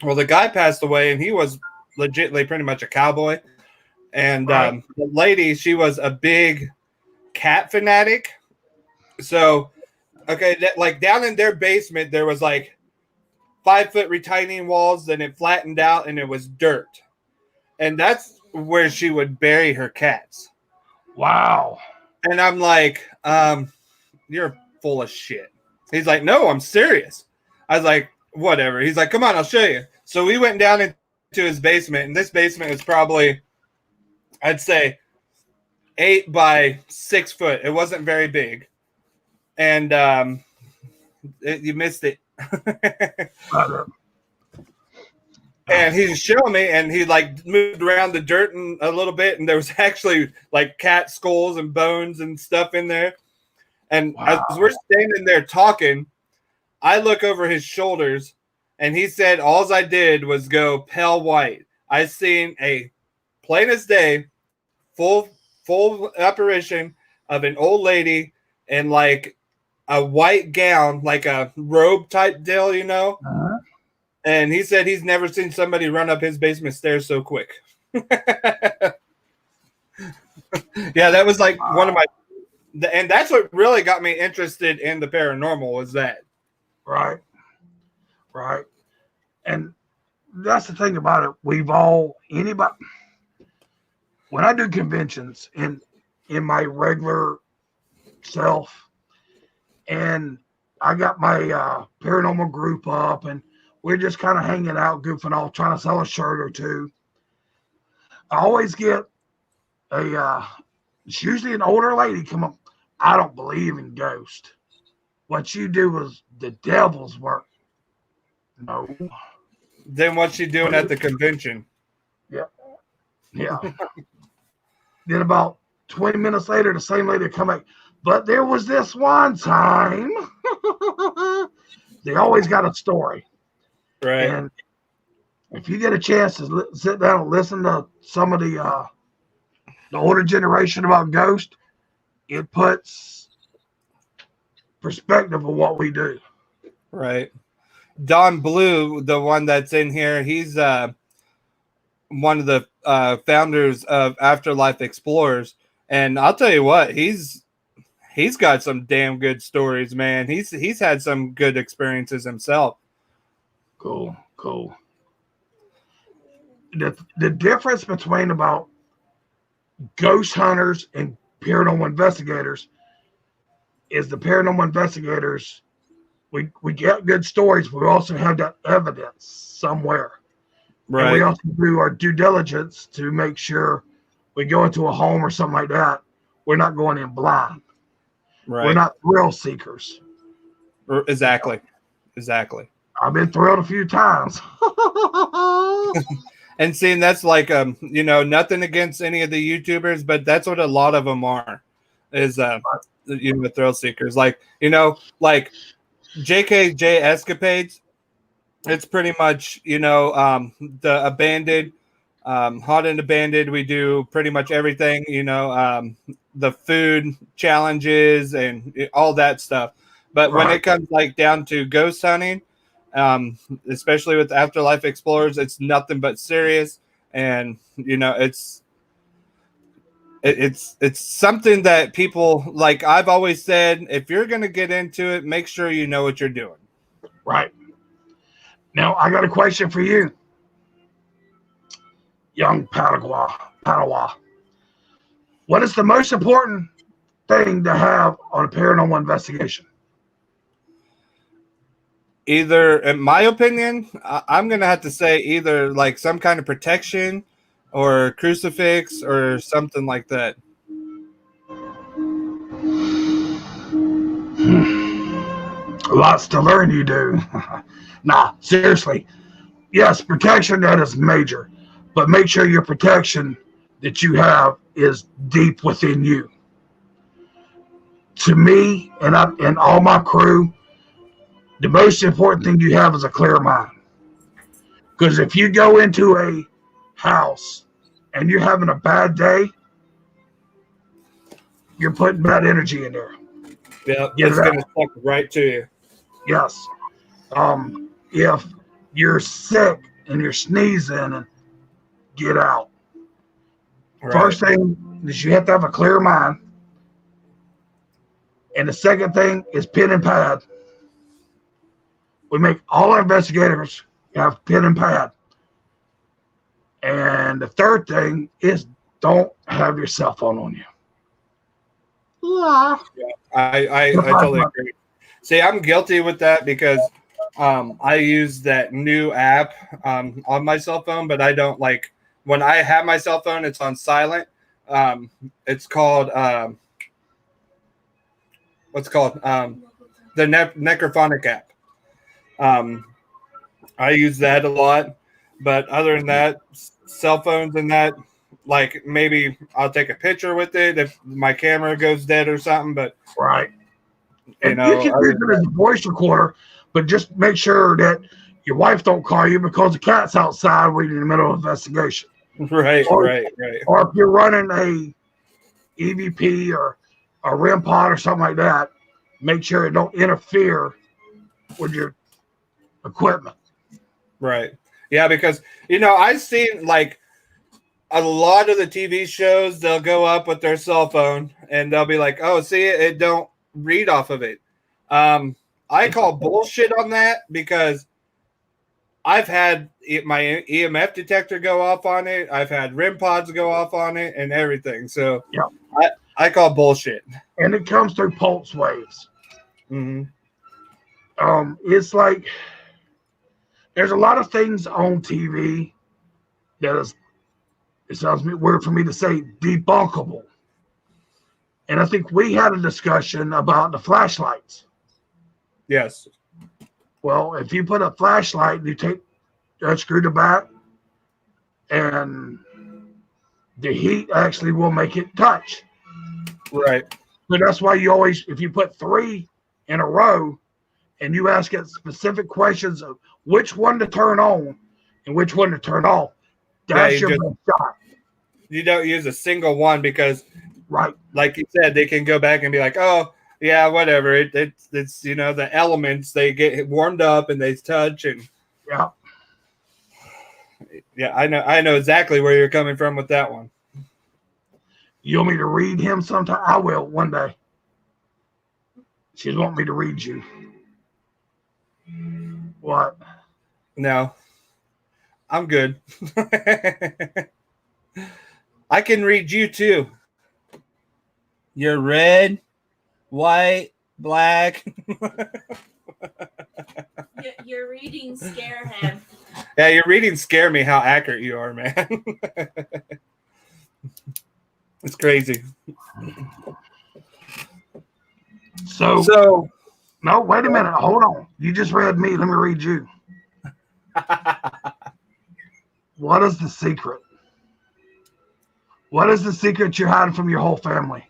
Speaker 1: Well, the guy passed away, and he was legitimately pretty much a cowboy. And the lady, she was a big cat fanatic. So, okay, like down in their basement, there was like 5-foot retaining walls, then it flattened out, and it was dirt. And that's where she would bury her cats.
Speaker 2: Wow.
Speaker 1: And I'm like, you're full of shit. He's like, no, I'm serious. I was like, whatever. He's like, come on, I'll show you. So we went down into his basement, and this basement is probably, I'd say, 8 by 6 foot. It wasn't very big. And you missed it. And he's showing me, and he like moved around the dirt a little bit, and there was actually like cat skulls and bones and stuff in there. And as we're standing there talking, I look over his shoulders, and he said, all I did was go pale white. I seen a plain as day, full apparition of an old lady in like a white gown, like a robe type deal, you know?
Speaker 2: Uh-huh.
Speaker 1: And he said he's never seen somebody run up his basement stairs so quick. Yeah, that was like one of my, and that's what really got me interested in the paranormal was that.
Speaker 2: Right. And that's the thing about it. When I do conventions in my regular self, and I got my paranormal group up, and we're just kind of hanging out, goofing off, trying to sell a shirt or two. I always get it's usually an older lady come up. I don't believe in ghosts. What you do is the devil's work. No.
Speaker 1: Then what's she doing at the convention?
Speaker 2: Yeah. Then about 20 minutes later, the same lady come back. But there was this one time. They always got a story.
Speaker 1: Right.
Speaker 2: And if you get a chance to sit down and listen to some of the older generation about ghosts, it puts perspective of what we do.
Speaker 1: Right. Don Blue, the one that's in here, he's one of the founders of Afterlife Explorers. And I'll tell you what, he's got some damn good stories, man. He's had some good experiences himself.
Speaker 2: Cool. The difference between about ghost hunters and paranormal investigators is the paranormal investigators, we get good stories, but we also have that evidence somewhere. Right. And we also do our due diligence to make sure we go into a home or something like that, we're not going in blind. Right. We're not thrill seekers.
Speaker 1: Exactly.
Speaker 2: I've been thrilled a few times.
Speaker 1: And seeing that's like nothing against any of the YouTubers, but that's what a lot of them are, is thrill seekers. Like JKJ Escapades. It's pretty much the abandoned, hot and abandoned. We do pretty much everything. The food challenges and all that stuff. But when it comes like down to ghost hunting, especially with Afterlife Explorers, it's nothing but serious, and it's something that people like. I've always said, if you're going to get into it, make sure you know what you're doing.
Speaker 2: Right. Now I got a question for you, young Padawa. What is the most important thing to have on a paranormal investigation?
Speaker 1: Either, in my opinion, I'm going to have to say either like some kind of protection or crucifix or something like that.
Speaker 2: Lots to learn, you do. Nah, seriously. Yes, protection, that is major. But make sure your protection that you have is deep within you. To me and all my crew, the most important thing you have is a clear mind. Because if you go into a house and you're having a bad day, you're putting bad energy in there.
Speaker 1: Yeah,
Speaker 2: Get
Speaker 1: it's
Speaker 2: it
Speaker 1: gonna
Speaker 2: out.
Speaker 1: suck right to you.
Speaker 2: Yes. If you're sick and you're sneezing, and get out.
Speaker 1: Right.
Speaker 2: First thing is you have to have a clear mind. And the second thing is pen and pad. We make all our investigators have pen and pad. And the third thing is don't have your cell phone on you. Yeah.
Speaker 1: I totally agree. See, I'm guilty with that because I use that new app on my cell phone, but I don't like when I have my cell phone, it's on silent. It's called what's it called the Necrophonic app. Um, I use that a lot, but other than that, cell phones and that, like maybe I'll take a picture with it if my camera goes dead or something. But
Speaker 2: Right.
Speaker 1: you
Speaker 2: And
Speaker 1: know,
Speaker 2: you can use it as a voice recorder, but just make sure that your wife don't call you because the cat's outside when you're in the middle of investigation.
Speaker 1: right.
Speaker 2: Or if you're running a EVP or a REM pod or something like that, make sure it don't interfere with your equipment.
Speaker 1: Right. Yeah, because I've seen like a lot of the TV shows, they'll go up with their cell phone and they'll be like, "Oh, see, it don't read off of it." I call bullshit on that because I've had my EMF detector go off on it. I've had REM pods go off on it and everything. So
Speaker 2: Yeah.
Speaker 1: I call bullshit.
Speaker 2: And it comes through pulse waves.
Speaker 1: Mm-hmm.
Speaker 2: It's like there's a lot of things on TV that is, it sounds weird for me to say, debunkable. And I think we had a discussion about the flashlights.
Speaker 1: Yes.
Speaker 2: Well, if you put a flashlight, you take that screw to back, and the heat actually will make it touch.
Speaker 1: Right.
Speaker 2: So that's why you always, if you put 3 in a row and you ask it specific questions of which one to turn on and which one to turn off, that's your best shot.
Speaker 1: You don't use a single one because,
Speaker 2: right,
Speaker 1: like you said, they can go back and be like, "Oh, yeah, whatever. It's the elements, they get warmed up and they touch and yeah, I know exactly where you're coming from with that one.
Speaker 2: You want me to read him sometime? I will one day. She's want me to read you. What?
Speaker 1: No, I'm good. I can read you too. You're red, white, black.
Speaker 3: You're reading scare him.
Speaker 1: Yeah, your readings scare me how accurate you are, man. It's crazy.
Speaker 2: So no, wait a minute. Hold on. You just read me. Let me read you. What is the secret? What is the secret you're hiding from your whole family?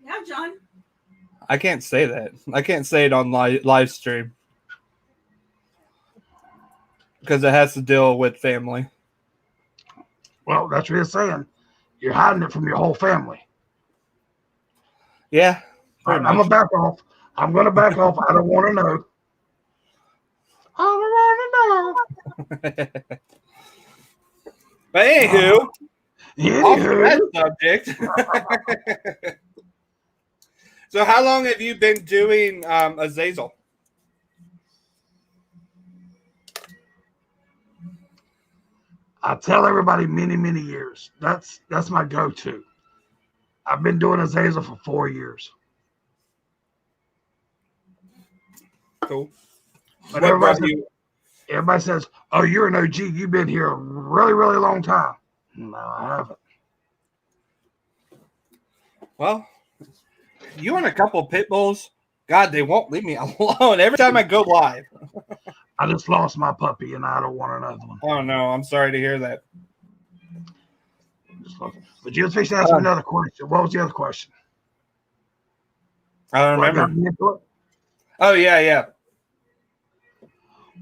Speaker 3: Yeah, John.
Speaker 1: I can't say that. I can't say it on live stream because it has to deal with family.
Speaker 2: Well, that's what you're saying. You're hiding it from your whole family.
Speaker 1: Yeah.
Speaker 2: I'm going to back off. I'm going to back off. I don't want to know. I don't want to know.
Speaker 1: But anywho, off that subject. So how long have you been doing Azazel?
Speaker 2: I tell everybody many, many years. That's my go-to. I've been doing Azazel for 4 years.
Speaker 1: Cool.
Speaker 2: But everybody says, "Oh, you're an OG. You've been here a really, really long time." No, I haven't.
Speaker 1: Well, you and a couple pit bulls, God, they won't leave me alone every time I go live.
Speaker 2: I just lost my puppy, and I don't want another one.
Speaker 1: Oh no, I'm sorry to hear that.
Speaker 2: But you were supposed to ask me another question. What was the other question?
Speaker 1: I don't remember. Oh yeah.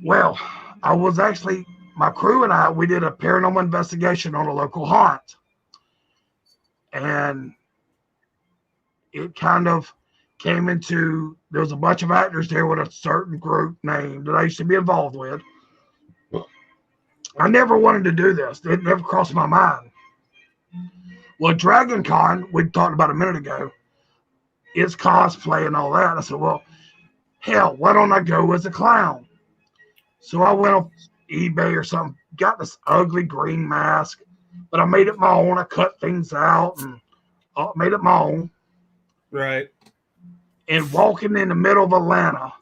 Speaker 2: Well, I was actually, my crew and I, we did a paranormal investigation on a local haunt. And it kind of came into, there was a bunch of actors there with a certain group name that I used to be involved with. I never wanted to do this. It never crossed my mind. Well, Dragon Con, we talked about a minute ago, is cosplay and all that. I said, well, hell, why don't I go as a clown? So I went on eBay or something, got this ugly green mask, but I made it my own. I cut things out and made it my own.
Speaker 1: Right.
Speaker 2: And walking in the middle of Atlanta,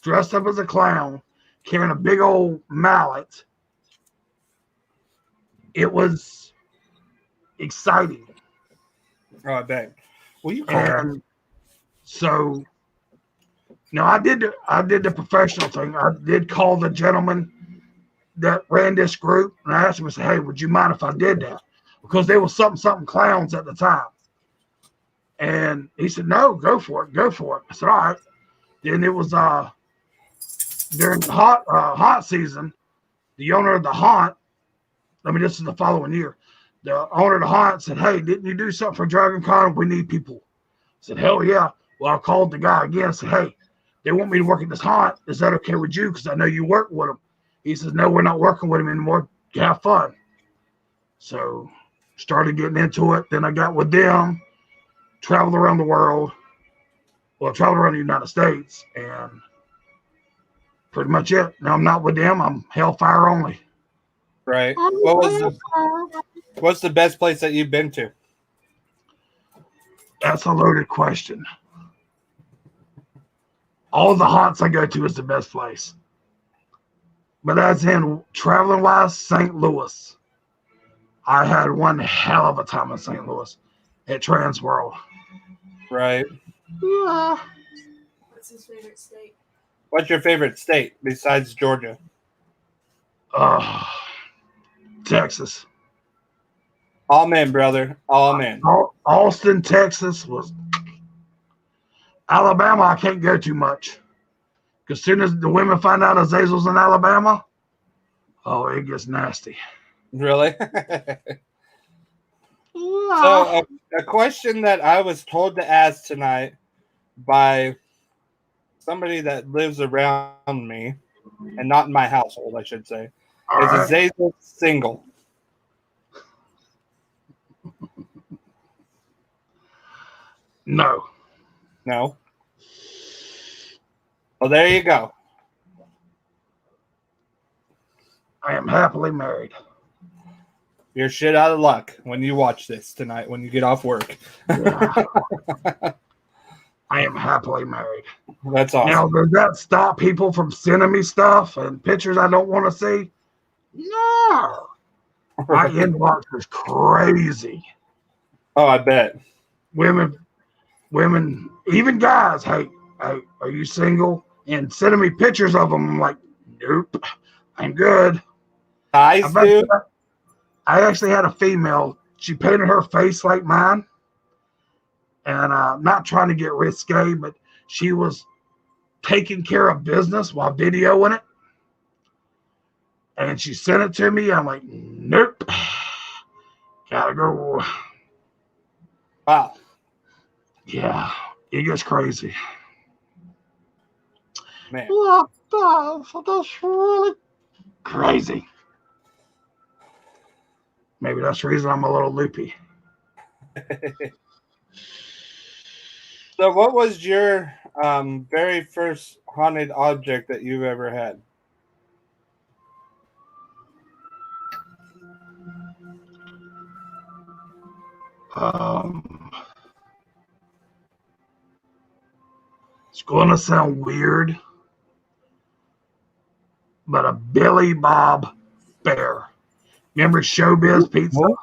Speaker 2: dressed up as a clown, carrying a big old mallet, it was exciting.
Speaker 1: Oh, I bet. Well, you
Speaker 2: And so, now I did the professional thing. I did call the gentleman that ran this group, and I asked him, I said, hey, would you mind if I did that? Because there was something clowns at the time. And he said, no, go for it. I said, all right. Then it was during the haunt season, the owner of the haunt, this is the following year, the owner of the haunt said, hey, didn't you do something for Dragon Con? We need people. I said, hell yeah. Well, I called the guy again and said, hey, they want me to work at this haunt. Is that okay with you? Because I know you work with them. He says, no, we're not working with him anymore. Have fun. So started getting into it. Then I got with them, traveled around the world. Well, traveled around the United States, and pretty much it. Now I'm not with them. I'm Hellfire only.
Speaker 1: Right. What's the best place that you've been to?
Speaker 2: That's a loaded question. All the haunts I go to is the best place. But as in traveling wise, St. Louis. I had one hell of a time in St. Louis at Transworld.
Speaker 1: Right.
Speaker 2: Yeah.
Speaker 3: What's his favorite state?
Speaker 1: What's your favorite state besides Georgia?
Speaker 2: Texas.
Speaker 1: Amen, brother. Amen.
Speaker 2: Austin, Texas was. Alabama, I can't go too much. Because as soon as the women find out Azazel's in Alabama, oh, it gets nasty.
Speaker 1: Really? So a question that I was told to ask tonight by somebody that lives around me, and not in my household, I should say, is Azazel single?
Speaker 2: No.
Speaker 1: No? Well, there you go.
Speaker 2: I am happily married.
Speaker 1: You're shit out of luck when you watch this tonight when you get off work.
Speaker 2: Yeah. I am happily married.
Speaker 1: That's awesome.
Speaker 2: Now, does that stop people from sending me stuff and pictures I don't want to see? No. My inbox is crazy.
Speaker 1: Oh, I bet.
Speaker 2: Women, even guys, hey, are you single? And sending me pictures of them. I'm like, nope, I'm good.
Speaker 1: Nice, dude.
Speaker 2: I actually had a female. She painted her face like mine. And not trying to get risque, but she was taking care of business while videoing it. And she sent it to me. I'm like, nope. Gotta go.
Speaker 1: Wow.
Speaker 2: Yeah, it gets crazy.
Speaker 1: Man.
Speaker 2: That's really crazy. Maybe that's the reason I'm a little loopy.
Speaker 1: So what was your very first haunted object that you've ever had?
Speaker 2: It's going to sound weird, but a Billy Bob bear. Remember Showbiz Pizza? Do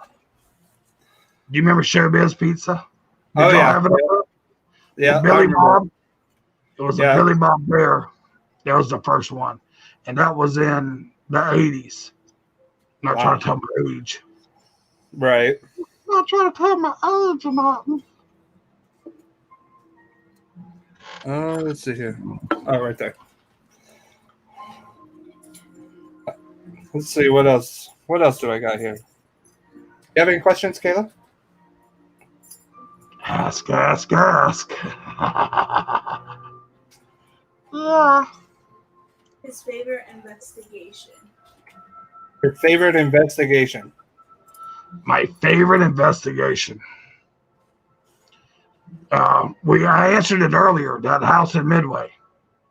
Speaker 2: you remember Showbiz Pizza? Did y'all have it up?
Speaker 1: Yeah.
Speaker 2: Billy Bob. It was a Billy Bob bear. That was the first one. And that was in the 80s. I'm not trying to tell my age.
Speaker 1: Right.
Speaker 2: I'm not trying to tell my age or nothing.
Speaker 1: Let's see here. Oh, right there. Let's see what else. What else do I got here? You have any questions, Kayla?
Speaker 2: Ask. Yeah.
Speaker 3: His favorite investigation.
Speaker 1: Your favorite investigation?
Speaker 2: My favorite investigation. I answered it earlier. That house in Midway.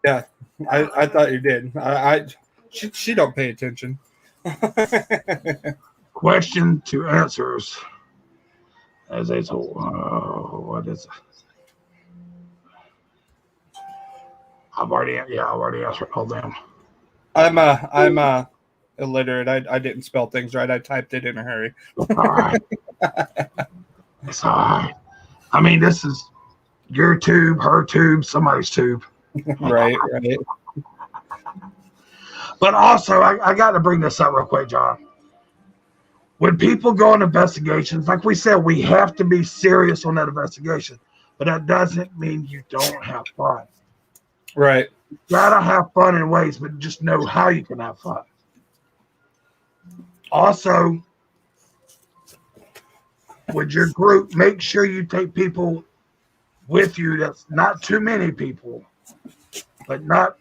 Speaker 1: Yeah, I thought you did. She don't pay attention.
Speaker 2: Question to answers. As I told, what is it? I've already answered all them.
Speaker 1: I'm illiterate. I didn't spell things right. I typed it in a hurry.
Speaker 2: All right. It's all right. I mean, this is your tube, her tube, somebody's tube.
Speaker 1: Right.
Speaker 2: But also, I got to bring this up real quick, John. When people go on investigations, like we said, we have to be serious on that investigation. But that doesn't mean you don't have fun.
Speaker 1: Right.
Speaker 2: You gotta have fun in ways, but just know how you can have fun. Also, with your group, make sure you take people with you. That's not too many people, but not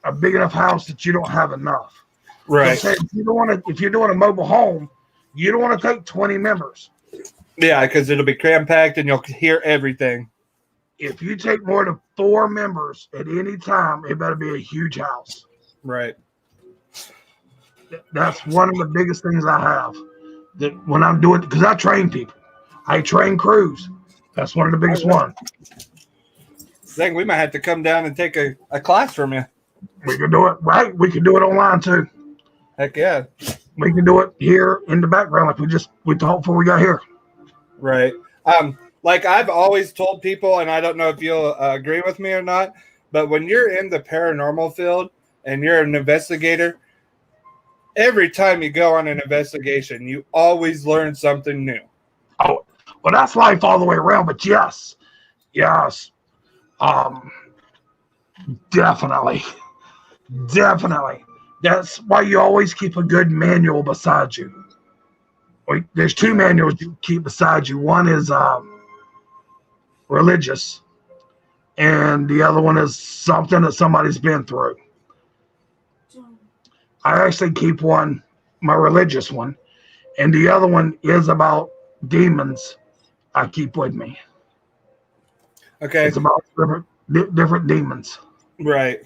Speaker 2: a big enough house that you don't have enough.
Speaker 1: Right.
Speaker 2: So if you're doing a mobile home, you don't want to take 20 members.
Speaker 1: Yeah, because it'll be cram packed and you'll hear everything.
Speaker 2: If you take more than 4 members at any time, it better be a huge house.
Speaker 1: Right.
Speaker 2: That's one of the biggest things I have. That when I'm doing, because I train people, I train crews. That's one of the biggest ones.
Speaker 1: Dang, we might have to come down and take a class from you.
Speaker 2: We can do it right. We can do it online too.
Speaker 1: Heck yeah.
Speaker 2: We can do it here in the background, like we talked before we got here.
Speaker 1: Right. Like I've always told people, and I don't know if you'll agree with me or not, but when you're in the paranormal field and you're an investigator, every time you go on an investigation, you always learn something new.
Speaker 2: Oh, well, that's life all the way around. But yes, definitely. That's why you always keep a good manual beside you. There's 2 manuals you keep beside you. One is religious, and the other one is something that somebody's been through. I actually keep one, my religious one, and the other one is about demons. I keep with me.
Speaker 1: Okay.
Speaker 2: It's about different demons.
Speaker 1: Right.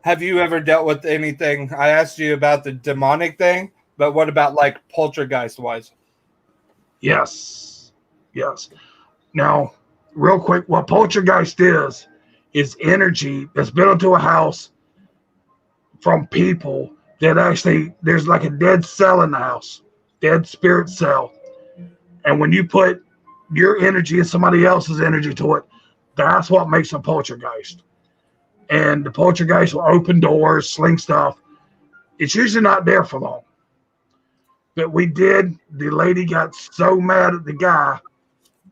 Speaker 1: Have you ever dealt with anything? I asked you about the demonic thing, but what about like poltergeist wise?
Speaker 2: Yes. Now, real quick, what poltergeist is energy that's been into a house from people that actually, there's like a dead cell in the house, dead spirit cell. And when you put your energy and somebody else's energy to it, that's what makes a poltergeist. And the poltergeist will open doors, sling stuff. It's usually not there for long. But the lady got so mad at the guy,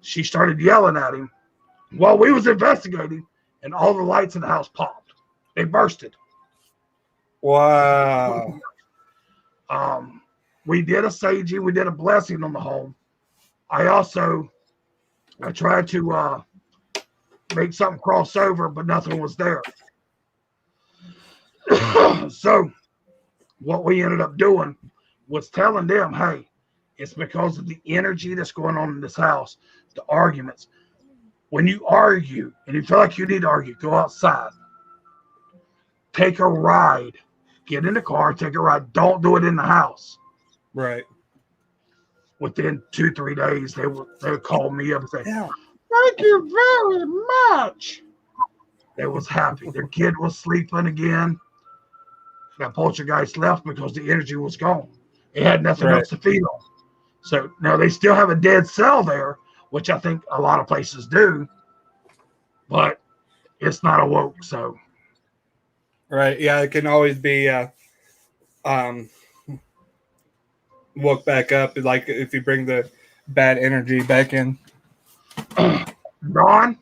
Speaker 2: she started yelling at him while we was investigating, and all the lights in the house popped. They bursted.
Speaker 1: Wow.
Speaker 2: We did a saging, we did a blessing on the home. I tried to make something cross over, but nothing was there. So what we ended up doing was telling them, hey, it's because of the energy that's going on in this house, the arguments. When you argue and you feel like you need to argue, go outside. Take a ride. Get in the car, take a ride. Don't do it in the house.
Speaker 1: Right.
Speaker 2: Within 2-3 days, they would call me up and say, thank you very much. They was happy. Their kid was sleeping again. That poltergeist left because the energy was gone. It had nothing else to feed on. So now they still have a dead cell there, which I think a lot of places do, but it's not awoke. So,
Speaker 1: right, yeah, it can always be woke back up, like if you bring the bad energy back in.
Speaker 2: Dawn,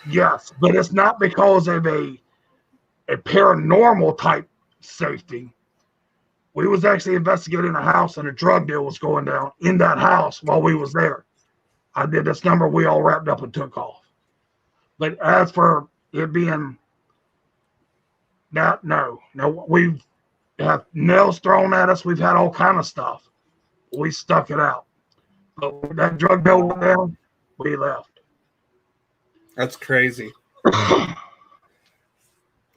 Speaker 2: yes, but it's not because of a paranormal type safety. We was actually investigating a house and a drug deal was going down in that house while we was there. I did this number. We all wrapped up and took off. But as for it being that, no, we've had nails thrown at us. We've had all kind of stuff. We stuck it out. But when that drug bill went down, we left.
Speaker 1: That's crazy.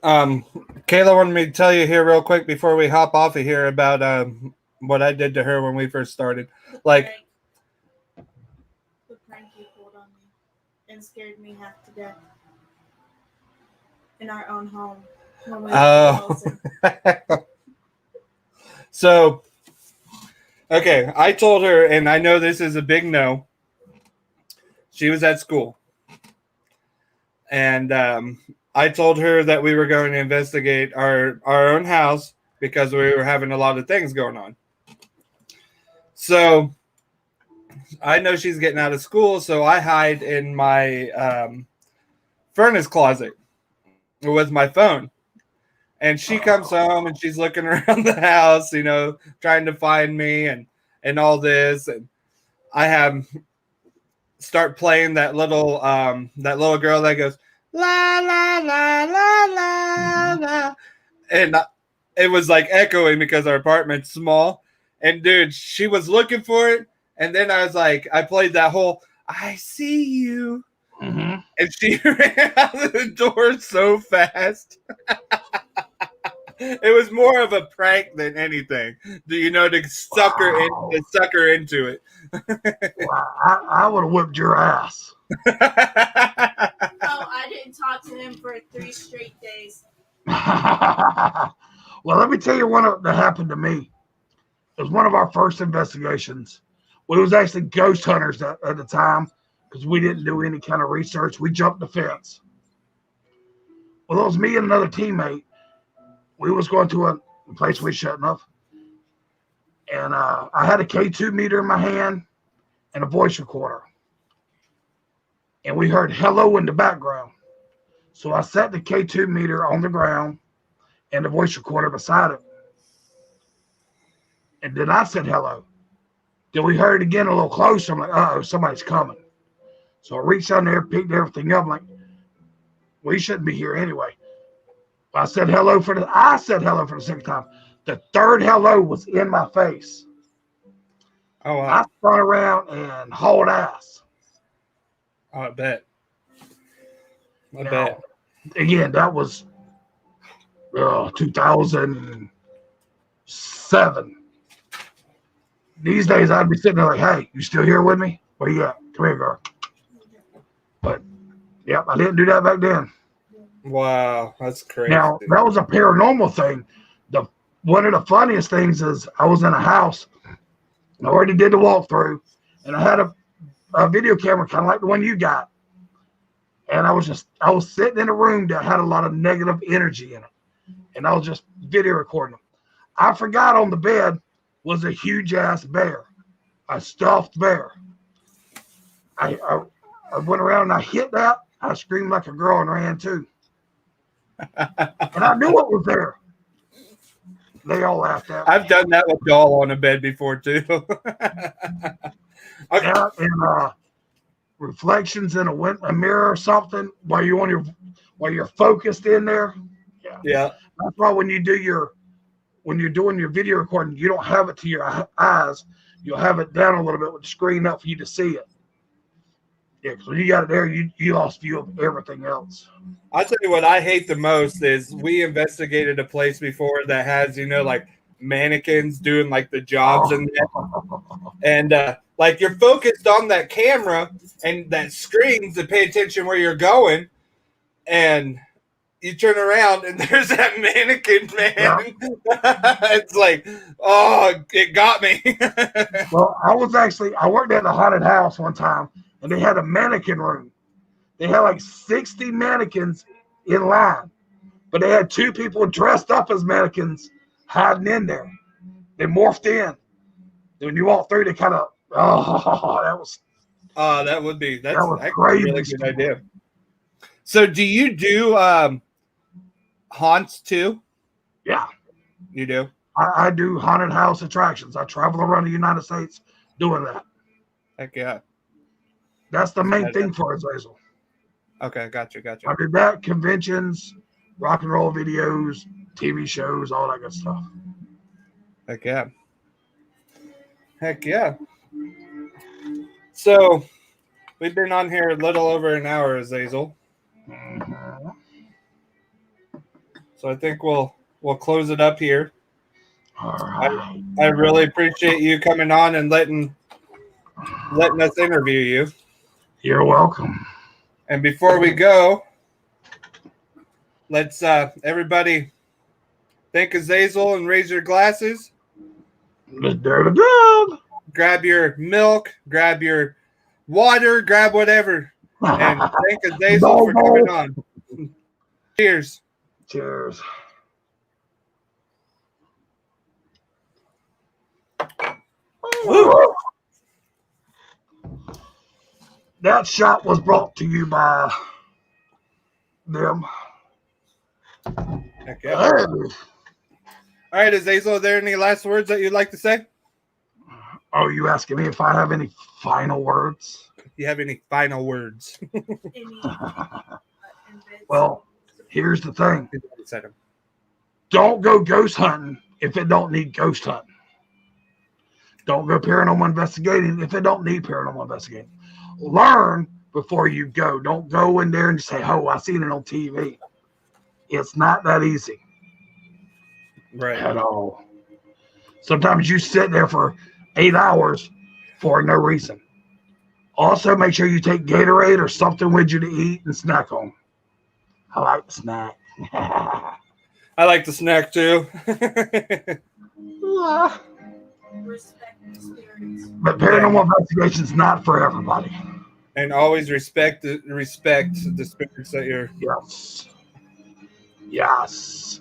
Speaker 1: Kayla wanted me to tell you here real quick before we hop off of here about what I did to her when we first started. Like,
Speaker 3: the prank you pulled on me and scared me half to death in our own home. When we
Speaker 1: So, okay, I told her, and I know this is a big no. She was at school, and I told her that we were going to investigate our own house because we were having a lot of things going on. So I know she's getting out of school, so I hide in my furnace closet with my phone. And she comes home and she's looking around the house, you know, trying to find me and all this. And I start playing that little girl that goes la la la la la la, and it was like echoing because our apartment's small. And dude, she was looking for it, and then I was like, I played that whole "I see you," and she ran out of the door so fast. It was more of a prank than anything, you know, to suck her into it.
Speaker 2: Well, I would have whipped your ass.
Speaker 3: Oh, I didn't talk to him for 3 straight days.
Speaker 2: Well, let me tell you one that happened to me. It was one of our first investigations. We was actually ghost hunters at the time because we didn't do any kind of research. We jumped the fence. Well, it was me and another teammate. We was going to a place we shouldn't have. And I had a K2 meter in my hand and a voice recorder. And we heard hello in the background. So I set the K2 meter on the ground and the voice recorder beside it. And then I said hello. Then we heard it again a little closer. I'm like, uh-oh, somebody's coming. So I reached down there, picked everything up. I'm like, we shouldn't be here anyway. I said hello for the second time. The third hello was in my face.
Speaker 1: Oh, wow.
Speaker 2: I spun around and hauled ass.
Speaker 1: Oh, I bet. I bet.
Speaker 2: Again, that was 2007. These days, I'd be sitting there like, hey, you still here with me? Where you at? Come here, girl. But, yep, I didn't do that back then.
Speaker 1: Wow, that's crazy.
Speaker 2: Now, that was a paranormal thing. One of the funniest things is I was in a house. I already did the walkthrough, and I had a video camera kind of like the one you got. And I was sitting in a room that had a lot of negative energy in it. And I was just video recording them. I forgot on the bed was a huge ass bear, a stuffed bear. I went around and I hit that. I screamed like a girl and ran too. And I knew it was there. They all laughed at me.
Speaker 1: I've done that with y'all on a bed before too.
Speaker 2: Yeah, and reflections in a mirror or something while you're focused in there.
Speaker 1: Yeah.
Speaker 2: That's why when you're doing your video recording, you don't have it to your eyes. You'll have it down a little bit with the screen up for you to see it. Yeah, because when you got it there, you lost view of everything else.
Speaker 1: I'll tell you what I hate the most is we investigated a place before that has, you know, like mannequins doing like the jobs in there. And like you're focused on that camera and that screen to pay attention where you're going. And you turn around and there's that mannequin, man. Yeah. It's like, oh, it got me.
Speaker 2: Well, I worked at a haunted house one time. And they had a mannequin room. They had like 60 mannequins in line. But they had 2 people dressed up as mannequins hiding in there. They morphed in. When you walk through, they kind of, that's
Speaker 1: crazy. A really good idea. So do you do haunts too?
Speaker 2: Yeah.
Speaker 1: You do?
Speaker 2: I do haunted house attractions. I travel around the United States doing that.
Speaker 1: Heck yeah.
Speaker 2: That's the main thing for Azazel.
Speaker 1: Okay, gotcha.
Speaker 2: I did that, conventions, rock and roll videos, TV shows, all that good stuff.
Speaker 1: Heck yeah. Heck yeah. So we've been on here a little over an hour, Azazel.
Speaker 2: Mm-hmm.
Speaker 1: So I think we'll close it up here.
Speaker 2: All right.
Speaker 1: I really appreciate you coming on and letting us interview you.
Speaker 2: You're welcome.
Speaker 1: And before we go, let's everybody thank Azazel and raise your glasses. Grab your milk, grab your water, grab whatever. And thank Azazel for coming on. Cheers.
Speaker 2: Cheers. That shot was brought to you by them.
Speaker 1: Heck yeah. All right, Azazel, are there any last words that you'd like to say?
Speaker 2: Oh, you asking me if I have any final words?
Speaker 1: You have any final words?
Speaker 2: Well, here's the thing. Don't go ghost hunting if it don't need ghost hunting. Don't go paranormal investigating if it don't need paranormal investigating. Learn before you go. Don't go in there and just say, oh, I seen it on TV. It's not that easy.
Speaker 1: Right.
Speaker 2: At all. Sometimes you sit there for 8 hours for no reason. Also, make sure you take Gatorade or something with you to eat and snack on. I like to snack.
Speaker 1: I like to snack too.
Speaker 3: Respect the spirits.
Speaker 2: But paranormal investigation is not for everybody.
Speaker 1: And always respect the spirits that you're.
Speaker 2: Yes.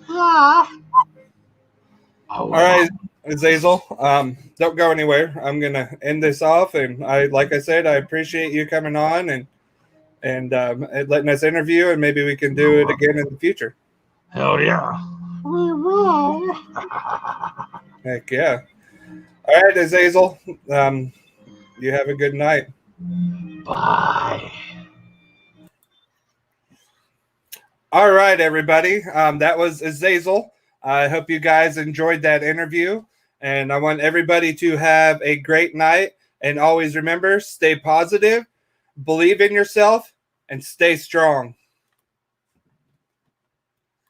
Speaker 1: All right, Azazel. Don't go anywhere. I'm gonna end this off, and like I said, I appreciate you coming on and letting us interview, and maybe we can do it again in the future.
Speaker 2: Hell yeah. We will.
Speaker 1: Heck yeah. All right, Azazel. You have a good night.
Speaker 2: Bye.
Speaker 1: All right, everybody. That was Azazel. I hope you guys enjoyed that interview, and I want everybody to have a great night. And always remember, stay positive, believe in yourself, and stay strong.